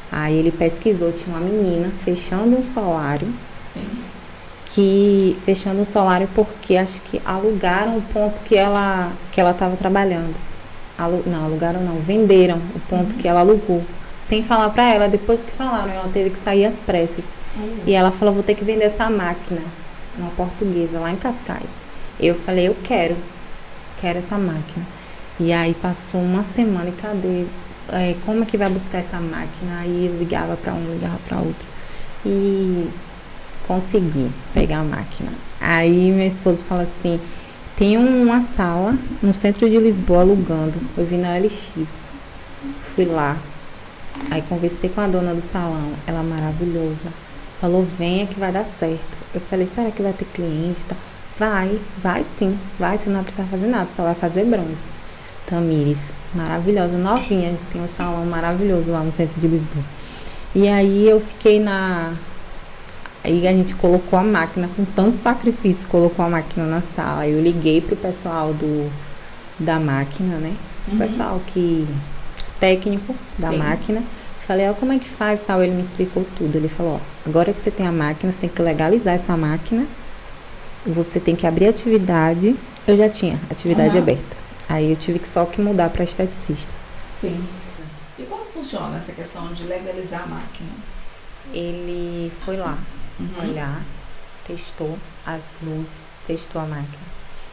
Aí ele pesquisou, tinha uma menina fechando um solário. Sim. Fechando um solário porque acho que alugaram o ponto que ela estava trabalhando. Não, alugaram não, venderam o ponto que ela alugou. Sem falar pra ela, depois que falaram, ela teve que sair às pressas. E ela falou, vou ter que vender essa máquina, uma portuguesa, lá em Cascais. Eu falei, eu quero essa máquina. E aí passou uma semana e cadê? Como é que vai buscar essa máquina? Aí eu ligava pra um, ligava pra outro. E consegui pegar a máquina. Aí meu esposo fala assim, tem uma sala no centro de Lisboa alugando. Eu vi na LX. Fui lá. Aí conversei com a dona do salão, ela maravilhosa. Falou, venha que vai dar certo. Eu falei, será que vai ter cliente? Vai sim. Você não vai precisar fazer nada, só vai fazer bronze. Tamires, maravilhosa, novinha, tem um salão maravilhoso lá no centro de Lisboa. E aí eu fiquei Aí a gente colocou a máquina, com tanto sacrifício, colocou a máquina na sala. Eu liguei pro pessoal da máquina, né? O pessoal técnico da máquina. Falei, como é que faz e tal. Ele me explicou tudo. Ele falou, agora que você tem a máquina, você tem que legalizar essa máquina. Você tem que abrir atividade. Eu já tinha atividade aberta. Aí eu tive só que mudar para esteticista. Sim. E como funciona essa questão de legalizar a máquina? Ele foi lá olhar, testou as luzes, testou a máquina.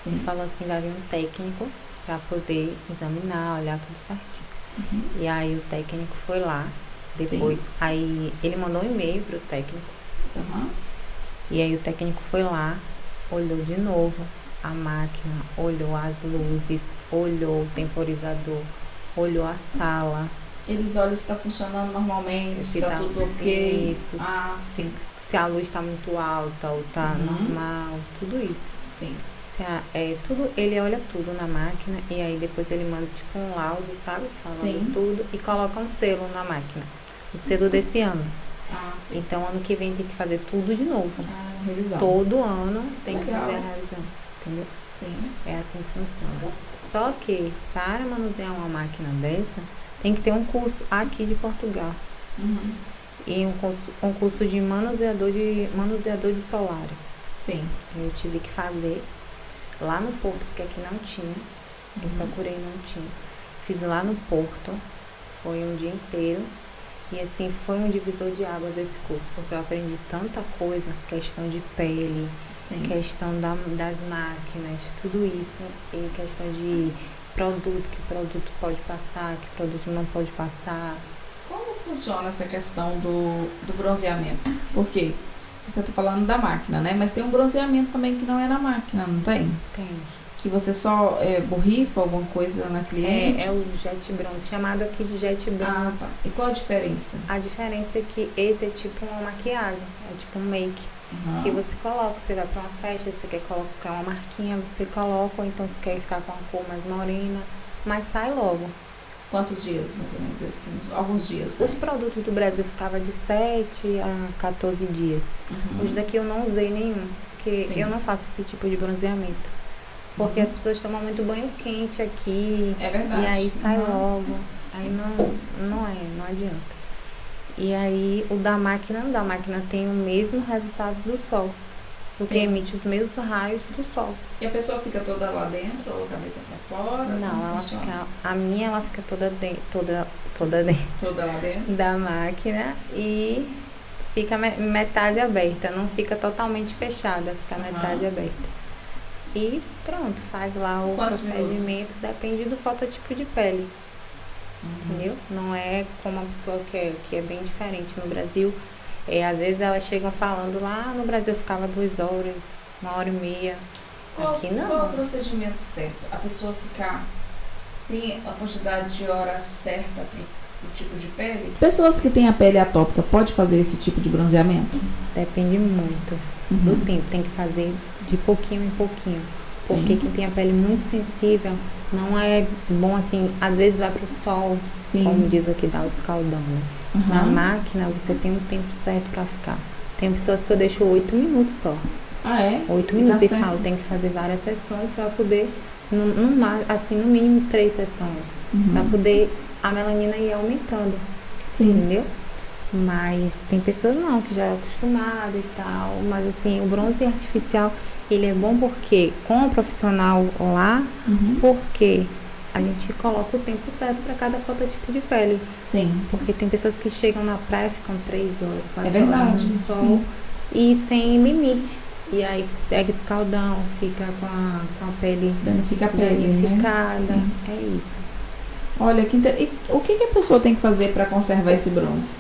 E falou assim, vai vir um técnico para poder examinar, olhar tudo certinho. E aí o técnico foi lá, depois, aí ele mandou um e-mail pro técnico. E aí o técnico foi lá, olhou de novo a máquina, olhou as luzes, olhou o temporizador, olhou a sala. Eles olham se está funcionando normalmente, se está tudo ok. Isso, se a luz está muito alta ou está normal, tudo isso. Sim. Ele olha tudo na máquina e aí depois ele manda tipo um laudo, sabe? Falando tudo e coloca um selo na máquina. O selo desse ano. Então ano que vem tem que fazer tudo de novo. Revisão. Todo ano tem que fazer a revisão, entendeu? Sim. É assim que funciona. Só que para manusear uma máquina dessa, tem que ter um curso aqui de Portugal. E um curso de manuseador de solário. Sim. Eu tive que fazer lá no Porto, porque aqui não tinha. Eu procurei, não tinha. Fiz lá no Porto, foi um dia inteiro. E assim, foi um divisor de águas esse curso, porque eu aprendi tanta coisa, questão de pele, Sim. questão das máquinas, tudo isso, e questão de produto, que produto pode passar, que produto não pode passar. Como funciona essa questão do bronzeamento? Porque você está falando da máquina, né? Mas tem um bronzeamento também que não é na máquina, não tem? Tem. Que você só borrifa alguma coisa na cliente? É o jet bronze, chamado aqui de jet bronze. Ah, tá. E qual a diferença? A diferença é que esse é tipo uma maquiagem, é tipo um make. Uhum. Que você coloca, você vai pra uma festa, você quer colocar uma marquinha, você coloca, ou então você quer ficar com a cor mais morena, mas sai logo. Quantos dias, mais ou menos, assim? Alguns dias, né? Os produtos do Brasil ficava de 7 a 14 dias. Uhum. Os daqui eu não usei nenhum, porque Sim. eu não faço esse tipo de bronzeamento. Porque as pessoas tomam muito banho quente aqui. É verdade. E aí sai Uhum. logo. Aí não adianta. E aí o da máquina tem o mesmo resultado do sol. Porque Sim. emite os mesmos raios do sol. E a pessoa fica toda lá dentro ou a cabeça pra fora? Não, Como ela funciona? fica. A minha ela fica toda dentro Toda lá dentro? da máquina e fica metade aberta, não fica totalmente fechada, fica Uhum. metade aberta. E pronto, faz lá o Quantos procedimento, minutos? depende do fototipo de pele, Uhum. entendeu? Não é como a pessoa quer, que é bem diferente no Brasil. Às vezes elas chegam falando lá, no Brasil ficava 2 horas, 1h30. Aqui não. Qual é o procedimento certo? A pessoa ficar... Tem a quantidade de horas certa para o tipo de pele? Pessoas que têm a pele atópica pode fazer esse tipo de bronzeamento? Depende muito do tempo, tem que fazer de pouquinho em pouquinho. Porque quem tem a pele muito sensível, não é bom assim, às vezes vai pro sol, Sim. como diz aqui, dá o escaldão, né? Uhum. Na máquina você tem um tempo certo pra ficar. Tem pessoas que eu deixo 8 minutos só. Ah, é? 8 E minutos tá e certo. falo, tem que fazer várias sessões pra poder, no mínimo 3 sessões. Uhum. Pra poder a melanina ir aumentando, Sim. entendeu? Mas tem pessoas não, que já é acostumada e tal. Mas assim, o bronze artificial, ele é bom porque com o profissional lá, Uhum. porque a gente coloca o tempo certo para cada fototipo de pele. Sim. Porque tem pessoas que chegam na praia, ficam 3 horas, 4 É verdade, horas no sol sim. e sem limite. E aí pega escaldão, fica com a pele Danifica a pele, danificada. né? Sim. É isso. Olha, e o que a pessoa tem que fazer para conservar esse bronze?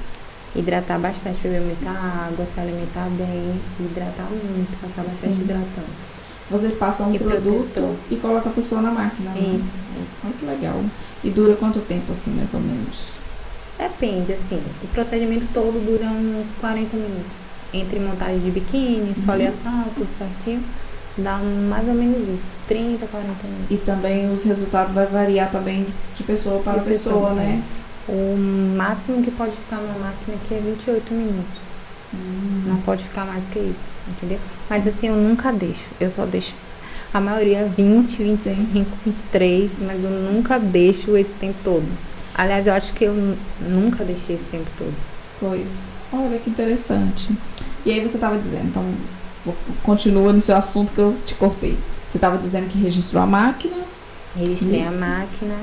Hidratar bastante, beber muita água, se alimentar bem, hidratar muito, passar bastante Sim. hidratante. Vocês passam um E produto protetor. e colocam a pessoa na máquina, né? Isso. Olha que legal. E dura quanto tempo, assim, mais ou menos? Depende, assim, o procedimento todo dura uns 40 minutos. Entre montagem de biquíni, esfoliação, tudo certinho, dá mais ou menos isso, 30, 40 minutos. E também os resultados vai variar também de pessoa para De pessoa, né? O máximo que pode ficar na máquina aqui é 28 minutos. Não pode ficar mais que isso, entendeu? Mas assim, eu nunca deixo. Eu só deixo a maioria 20, 25, 23, mas eu nunca deixo esse tempo todo. Aliás, eu acho que eu nunca deixei esse tempo todo. Pois, olha que interessante. E aí você estava dizendo, então, continua no seu assunto que eu te cortei. Você estava dizendo que registrou a máquina. Registrei a máquina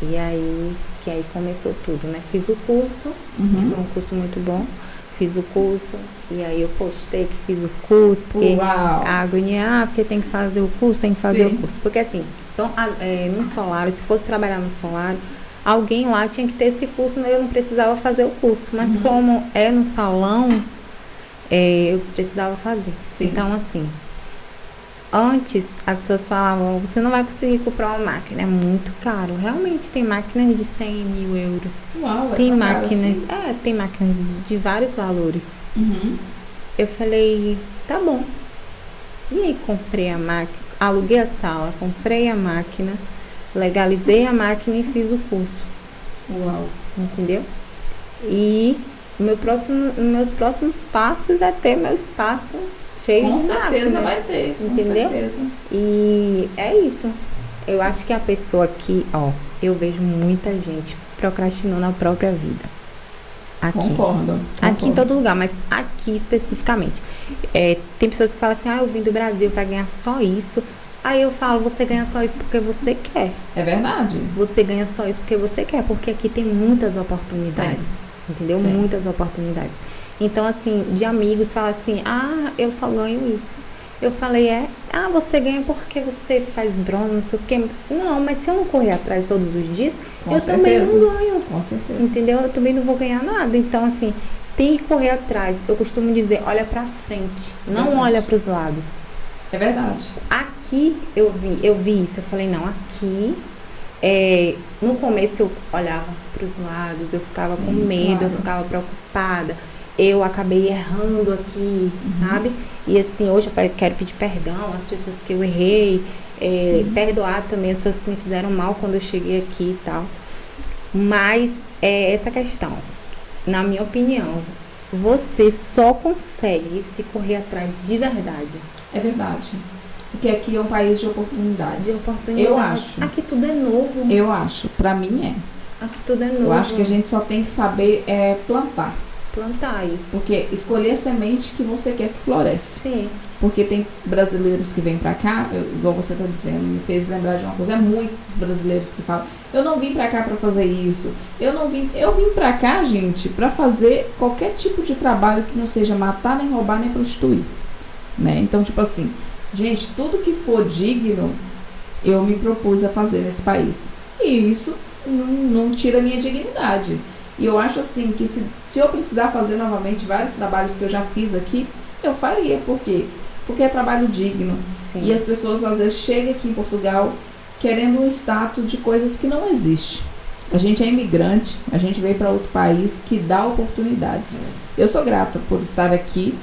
e aí, que aí começou tudo, né? Fiz o curso, que Uhum. foi um curso muito bom. Fiz o curso e aí eu postei que fiz o curso, porque Uau! a agonia, porque tem que fazer o curso, tem que fazer Sim. o curso. Porque assim, então, no solário, se fosse trabalhar no solário, alguém lá tinha que ter esse curso, eu não precisava fazer o curso. Mas como é no salão, eu precisava fazer. Sim. Então, assim, antes as pessoas falavam, você não vai conseguir comprar uma máquina, é muito caro. Realmente tem máquinas de 100 mil euros. Uau, é Tem tão caro máquinas, assim? tem máquinas de vários valores. Uhum. Eu falei, tá bom. E aí comprei a máquina, aluguei a sala, comprei a máquina, legalizei a máquina e fiz o curso, Uau. entendeu? E meus próximos passos é ter meu espaço cheio Com de certeza máquinas. vai ter, com Entendeu? certeza. E é isso. Eu acho que a pessoa aqui, eu vejo muita gente procrastinando a própria vida. Aqui. Concordo. Aqui em todo lugar, mas aqui especificamente. Tem pessoas que falam assim, eu vim do Brasil para ganhar só isso. Aí eu falo, você ganha só isso porque você quer. É verdade. Você ganha só isso porque você quer, porque aqui tem muitas oportunidades, entendeu? Tem. Muitas oportunidades. Então, assim, de amigos, fala assim, eu só ganho isso. Eu falei, você ganha porque você faz bronze, não sei o quê. Não, mas se eu não correr atrás todos os dias, Com eu certeza. também não ganho. Com certeza. Entendeu? Eu também não vou ganhar nada. Então, assim, tem que correr atrás. Eu costumo dizer, olha pra frente, não Verdade. olha pros lados. É verdade. Aqui eu vi isso, eu falei, não, aqui no começo eu olhava para os lados, eu ficava Sim, com medo, claro. eu ficava preocupada, eu acabei errando aqui, sabe? E assim, hoje eu quero pedir perdão às pessoas que eu errei, perdoar também as pessoas que me fizeram mal quando eu cheguei aqui e tal. Mas essa questão, na minha opinião, você só consegue se correr atrás de verdade. É verdade. Porque aqui é um país de oportunidades. De oportunidade. Eu acho. Aqui tudo é novo. Eu acho. Pra mim é. Aqui tudo é novo. Eu acho que a gente só tem que saber plantar. Plantar isso. Porque escolher a semente que você quer que floresça. Sim. Porque tem brasileiros que vêm pra cá, igual você tá dizendo, me fez lembrar de uma coisa. É muitos brasileiros que falam, eu não vim pra cá pra fazer isso. Eu vim pra cá, gente, pra fazer qualquer tipo de trabalho que não seja matar, nem roubar, nem prostituir. Né? Então, tipo assim, gente, tudo que for digno, eu me propus a fazer nesse país. E isso não tira a minha dignidade. E eu acho assim, que se eu precisar fazer novamente vários trabalhos que eu já fiz aqui, eu faria. Por quê? Porque é trabalho digno. Sim. E as pessoas, às vezes, chegam aqui em Portugal querendo um status de coisas que não existe. A gente é imigrante, a gente veio para outro país que dá oportunidades. Eu sou grata por estar aqui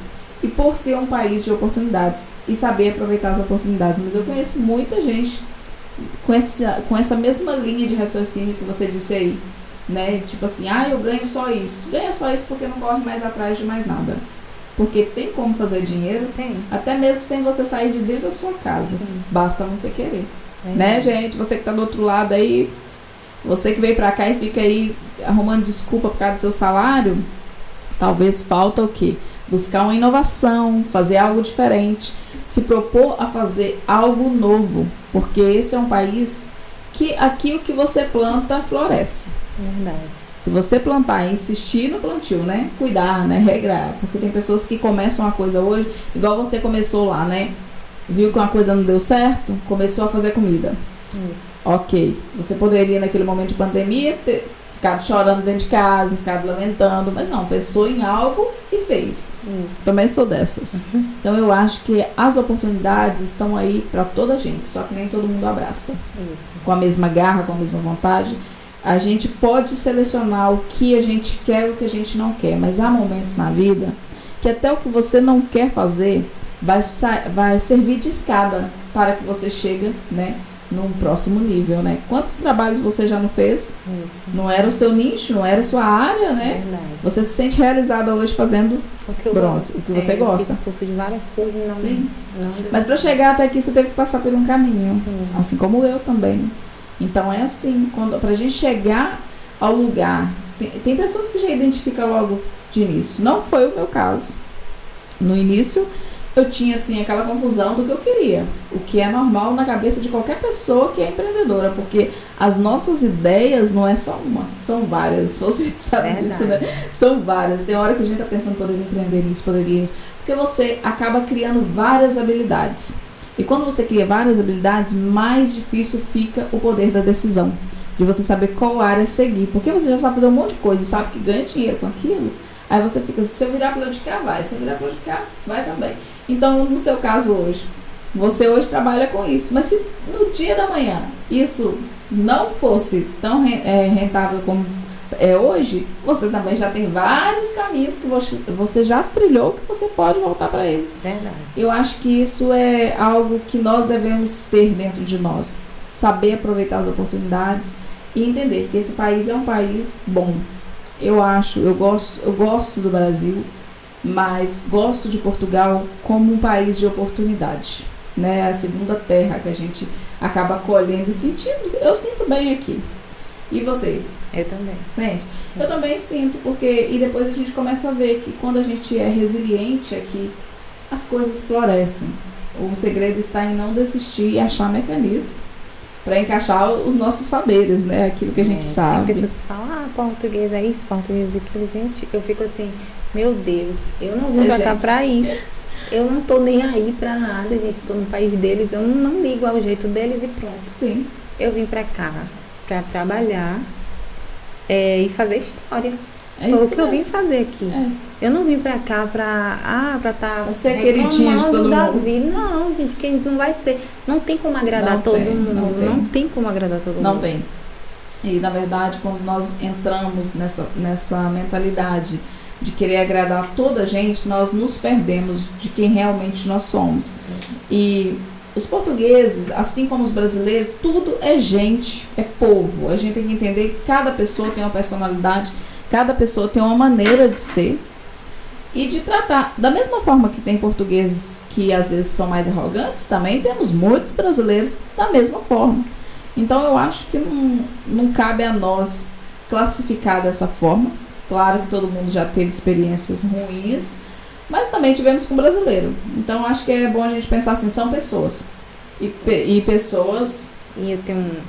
e por ser um país de oportunidades e saber aproveitar as oportunidades. Mas eu conheço muita gente com essa mesma linha de raciocínio que você disse aí, né? Tipo assim, eu ganho só isso. Ganha só isso porque não corre mais atrás de mais nada. Porque tem como fazer dinheiro, Tem. até mesmo sem você sair de dentro da sua casa. Sim. Basta você querer. Verdade. Né, gente? Você que tá do outro lado aí, você que veio pra cá e fica aí arrumando desculpa por causa do seu salário, talvez falta o quê? Buscar uma inovação, fazer algo diferente, se propor a fazer algo novo, porque esse é um país que aqui o que você planta floresce. Verdade. Se você plantar e insistir no plantio, né? Cuidar, né? Regrar. Porque tem pessoas que começam uma coisa hoje, igual você começou lá, né? Viu que uma coisa não deu certo, começou a fazer comida. Isso. Ok. Você poderia, naquele momento de pandemia, ter ficado chorando dentro de casa, ficado lamentando, mas não, pensou em algo e fez. Isso. Também sou dessas. Então eu acho que as oportunidades estão aí para toda a gente, só que nem todo mundo abraça. Isso. Com a mesma garra, com a mesma vontade. A gente pode selecionar o que a gente quer e o que a gente não quer, mas há momentos na vida que até o que você não quer fazer vai servir de escada para que você chegue, né, num próximo nível, né? Quantos trabalhos você já não fez? Isso. Não era o seu nicho, não era a sua área, né? Verdade. Você se sente realizada hoje fazendo O que eu bronze, gosto. o que você Eu gosta. fiz curso de várias coisas e não Sim. deu Mas para certo. chegar até aqui você teve que passar por um caminho. Sim. Assim como eu também. Então é assim, pra gente chegar ao lugar, tem pessoas que já identificam logo de início. Não foi o meu caso. No início eu tinha assim aquela confusão do que eu queria, o que é normal na cabeça de qualquer pessoa que é empreendedora, porque as nossas ideias não é só uma, são várias. Você já sabe disso, né? São várias. Tem hora que a gente tá pensando, poderia empreender nisso, poderia isso, porque você acaba criando várias habilidades. E quando você cria várias habilidades, mais difícil fica o poder da decisão, de você saber qual área seguir. Porque você já sabe fazer um monte de coisa e sabe que ganha dinheiro com aquilo. Aí você fica, se eu virar para lá de cá, vai. Se eu virar para lá de cá, vai também. Então, no seu caso hoje, você hoje trabalha com isso. Mas se no dia da manhã isso não fosse tão rentável como é hoje, você também já tem vários caminhos que você já trilhou que você pode voltar para eles. Verdade. Eu acho que isso é algo que nós devemos ter dentro de nós. Saber aproveitar as oportunidades e entender que esse país é um país bom. Eu gosto do Brasil, mas gosto de Portugal como um país de oportunidade, né? A segunda terra que a gente acaba colhendo e sentindo. Eu sinto bem aqui. E você? Eu também. Sente? Sim. Eu também sinto, porque e depois a gente começa a ver que quando a gente é resiliente aqui, as coisas florescem. O segredo está em não desistir e achar mecanismo para encaixar os nossos saberes, né? Aquilo que a gente sabe. Tem pessoas que falam, português é isso, português é aquilo. Gente, eu fico assim, meu Deus, eu não vim pra cá pra isso. Eu não tô nem aí pra nada, gente. Eu tô no país deles, eu não ligo ao jeito deles e pronto. Sim. Eu vim pra cá pra trabalhar e fazer história. Foi o que eu vim fazer aqui. Eu não vim pra cá pra estar ser queridinha de todo mundo. Vida. Não, gente, quem não vai ser. Não tem como agradar todo mundo. Não tem como agradar todo mundo. Não tem. E na verdade, quando nós entramos nessa mentalidade de querer agradar toda a gente, nós nos perdemos de quem realmente nós somos. E os portugueses, assim como os brasileiros, tudo é gente, é povo. A gente tem que entender que cada pessoa tem uma personalidade, cada pessoa tem uma maneira de ser e de tratar. Da mesma forma que tem portugueses que às vezes são mais arrogantes, também temos muitos brasileiros da mesma forma. Então eu acho que não cabe a nós classificar dessa forma. Claro que todo mundo já teve experiências ruins, mas também tivemos com o brasileiro. Então acho que é bom a gente pensar assim, são pessoas. E pessoas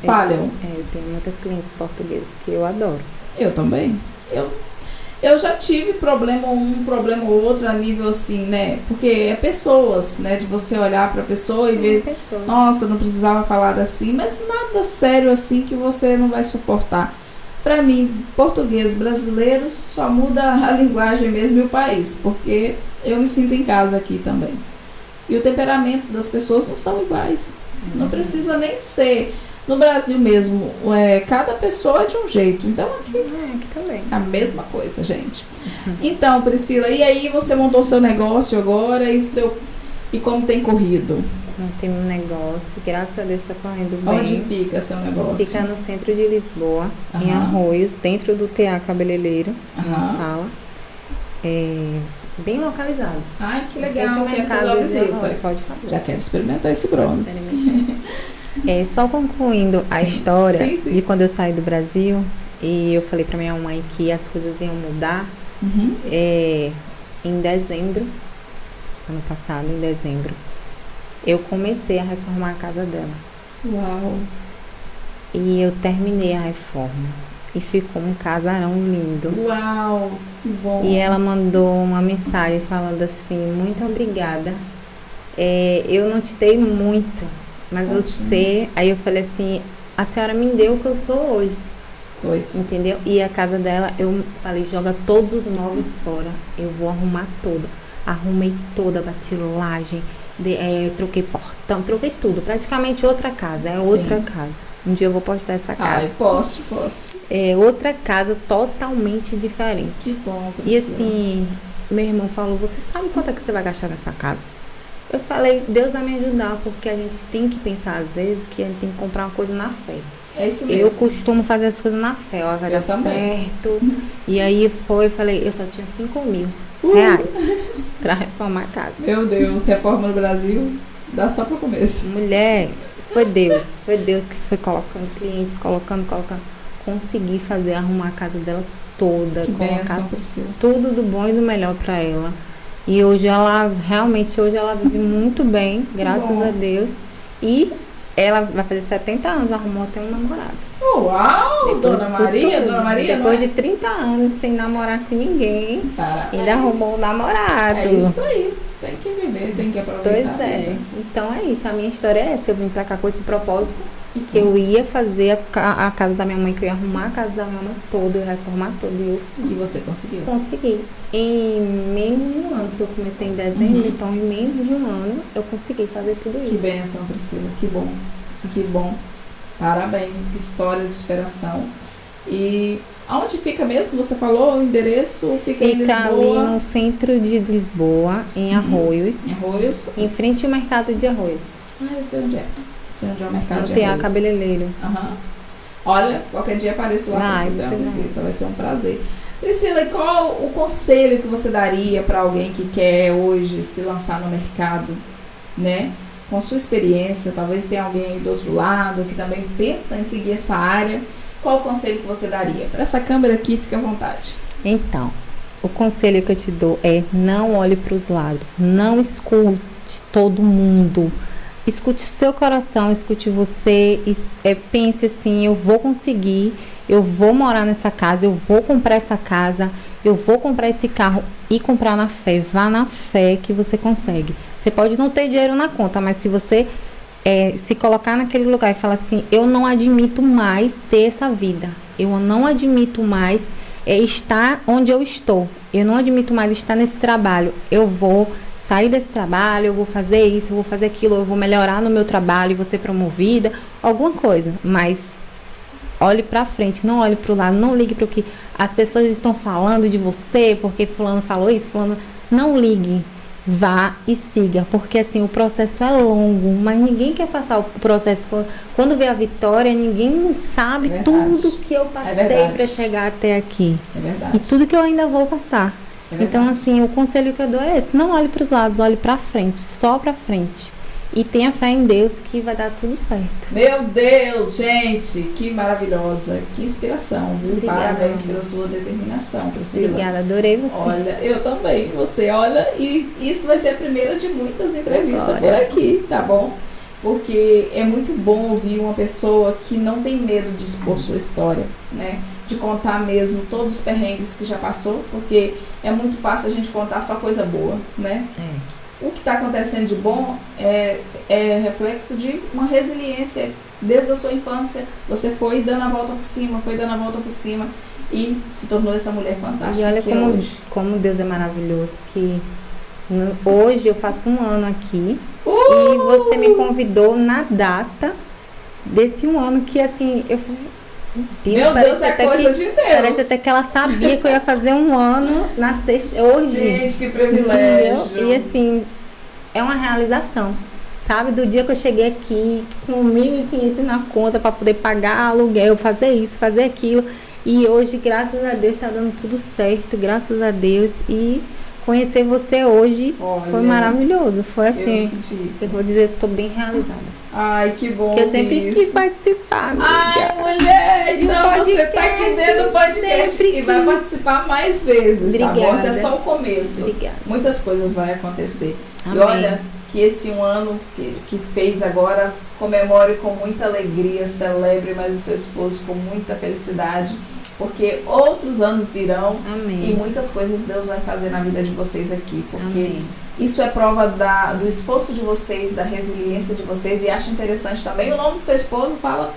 falham. Eu tenho muitas clientes portuguesas que eu adoro. Eu também. Eu já tive problema ou outro a nível assim, né? Porque é pessoas, né? De você olhar pra pessoa e ver, pessoas. Nossa, não precisava falar assim, mas nada sério assim que você não vai suportar. Pra mim, português brasileiro só muda a linguagem mesmo e o país, porque eu me sinto em casa aqui também. E o temperamento das pessoas não são iguais. Não precisa nem ser. No Brasil mesmo, cada pessoa é de um jeito. Então aqui também. A mesma coisa, gente. Então, Priscila, e aí você montou seu negócio agora e como tem corrido? Montei um negócio, graças a Deus está correndo bem. Onde fica seu negócio? Fica no centro de Lisboa, em Arroios, dentro do TA Cabeleireiro, uma sala. Bem localizado. Ai, que legal. Quero fazer uma visita. Pode fazer. Já quero experimentar esse bronze. Só concluindo a história de quando eu saí do Brasil e eu falei pra minha mãe que as coisas iam mudar. Em dezembro, ano passado, em dezembro, eu comecei a reformar a casa dela. Uau! E eu terminei a reforma. E ficou um casarão lindo. Uau! Que bom! E ela mandou uma mensagem falando assim, muito obrigada. Eu não te dei muito, mas você... Aí eu falei assim, a senhora me deu o que eu sou hoje. Pois. Entendeu? E a casa dela, eu falei, joga todos os móveis fora. Eu vou arrumar toda. Arrumei toda, bati laje, troquei portão, troquei tudo. Praticamente outra casa, outra casa. Um dia eu vou postar essa casa. Ai, posso. É outra casa totalmente diferente. Que bom, e assim, meu irmão falou, você sabe quanto é que você vai gastar nessa casa? Eu falei, Deus vai me ajudar, porque a gente tem que pensar às vezes que a gente tem que comprar uma coisa na fé. É isso mesmo. Eu costumo fazer as coisas na fé, vai dar certo. E aí falei, eu só tinha 5.000 reais pra reformar a casa. Meu Deus, reforma no Brasil dá só pro começo. Mulher, foi Deus que foi colocando clientes, colocando. Consegui arrumar a casa dela toda, que colocar bênção, tudo do bom e do melhor pra ela. E hoje ela vive muito bem, graças a Deus. E ela vai fazer 70 anos, arrumou até um namorado. Uau! Dona Maria, depois de 30 anos sem namorar com ninguém, ainda arrumou um namorado. É isso aí. Tem que viver, tem que aproveitar. Pois é. Então é isso. A minha história é essa. Eu vim pra cá com esse propósito que eu ia fazer a casa da minha mãe, que eu ia arrumar a casa da minha mãe toda, eu ia reformar toda. E você conseguiu? Consegui. Em menos de um ano, porque eu comecei em dezembro, então em menos de um ano eu consegui fazer tudo isso. Que bênção, Priscila. Que bom. Que bom. Parabéns. Que história de superação. E aonde fica mesmo? Você falou o endereço? Fica em Lisboa? Ali no centro de Lisboa, em Arroios. Em Arroios? Em frente ao mercado de Arroios. Eu sei onde é. Sei onde é o mercado de Arroios. Arroios. Tem cabeleireiro. Olha, qualquer dia apareço lá para fazer uma visita. Vai ser um prazer. Priscila, e qual o conselho que você daria para alguém que quer hoje se lançar no mercado, né? Com a sua experiência, talvez tenha alguém aí do outro lado que também pensa em seguir essa área. Qual o conselho que você daria? Para essa câmera aqui, fique à vontade. Então, o conselho que eu te dou é não olhe para os lados, não escute escute todo mundo. Escute o seu coração, escute você, pense assim, eu vou conseguir, eu vou morar nessa casa, eu vou comprar essa casa, eu vou comprar esse carro e comprar na fé. Vá na fé que você consegue. Você pode não ter dinheiro na conta, mas se você se colocar naquele lugar e falar assim, eu não admito mais ter essa vida, eu não admito mais estar onde eu estou, eu não admito mais estar nesse trabalho, eu vou sair desse trabalho, eu vou fazer isso, eu vou fazer aquilo, eu vou melhorar no meu trabalho e vou ser promovida, alguma coisa, mas olhe pra frente, não olhe pro lado, não ligue pro que as pessoas estão falando de você, porque fulano falou isso, fulano, não ligue, vá e siga, porque assim, o processo é longo, mas ninguém quer passar o processo, quando vê a vitória, ninguém sabe tudo que eu passei para chegar até aqui, e tudo que eu ainda vou passar. Então, assim, o conselho que eu dou é esse, não olhe para os lados, olhe para frente, só para frente. E tenha fé em Deus que vai dar tudo certo. Meu Deus, gente, que maravilhosa, que inspiração, viu? Obrigada, parabéns pela sua determinação, Priscila. Obrigada, adorei você. Olha, eu também, você olha, e isso vai ser a primeira de muitas entrevistas por aqui, tá bom? Porque é muito bom ouvir uma pessoa que não tem medo de expor sua história, né? De contar mesmo todos os perrengues que já passou, porque é muito fácil a gente contar só coisa boa, né? O que está acontecendo de bom é reflexo de uma resiliência desde a sua infância. Você foi dando a volta por cima, e se tornou essa mulher fantástica. E olha como Deus é maravilhoso, que hoje eu faço 1 ano aqui, e você me convidou na data desse 1 ano, que assim, eu falei, meu Deus, é coisa de Deus. Parece até que ela sabia que eu ia fazer 1 ano na sexta, hoje. Gente, que privilégio. Entendeu? E assim, é uma realização, sabe? Do dia que eu cheguei aqui com 1.500 na conta para poder pagar aluguel, fazer isso, fazer aquilo. E hoje, graças a Deus, está dando tudo certo, graças a Deus. E conhecer você hoje foi maravilhoso. Foi assim, eu vou dizer, estou bem realizada. Ai, que bom. Porque eu sempre quis participar, amiga. Ai, mulher, então você tá aqui dentro do podcast e vai participar mais vezes, obrigada. Tá bom? Esse é só o começo. Obrigada. Muitas coisas vão acontecer. Amém. E olha, que esse 1 ano que fez agora, comemore com muita alegria, celebre mais o seu esposo com muita felicidade, porque outros anos virão. Amém. E muitas coisas Deus vai fazer na vida de vocês aqui, porque Amém. Isso é prova do esforço de vocês, da resiliência de vocês. E acho interessante também o nome do seu esposo, fala...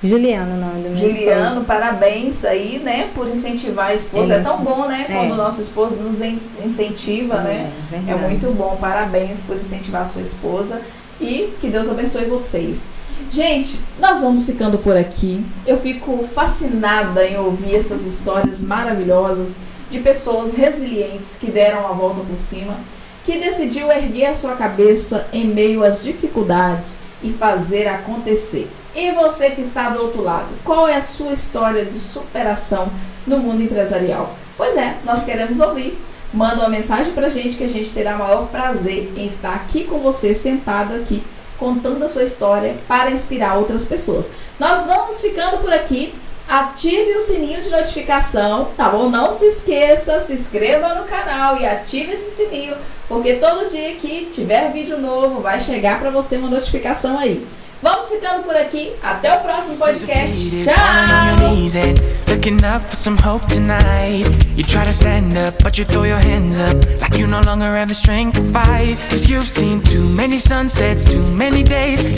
Juliano, o nome do meu Juliano, esposo. Parabéns aí, né, por incentivar a esposa. É tão bom, né, quando o nosso esposo nos incentiva, né? É muito bom, parabéns por incentivar a sua esposa. E que Deus abençoe vocês. Gente, nós vamos ficando por aqui. Eu fico fascinada em ouvir essas histórias maravilhosas de pessoas resilientes que deram a volta por cima, que decidiu erguer a sua cabeça em meio às dificuldades e fazer acontecer. E você que está do outro lado, qual é a sua história de superação no mundo empresarial? Pois é, nós queremos ouvir. Manda uma mensagem pra gente que a gente terá o maior prazer em estar aqui com você, sentado aqui, contando a sua história para inspirar outras pessoas. Nós vamos ficando por aqui. Ative o sininho de notificação, tá bom? Não se esqueça, se inscreva no canal e ative esse sininho, porque todo dia que tiver vídeo novo vai chegar para você uma notificação aí. Vamos ficando por aqui, até o próximo podcast. Tchau! Looking up for some hope tonight. You try to stand up, but you throw your hands up like you no longer have the strength to fight. 'Cause you've seen too many sunsets, too many days.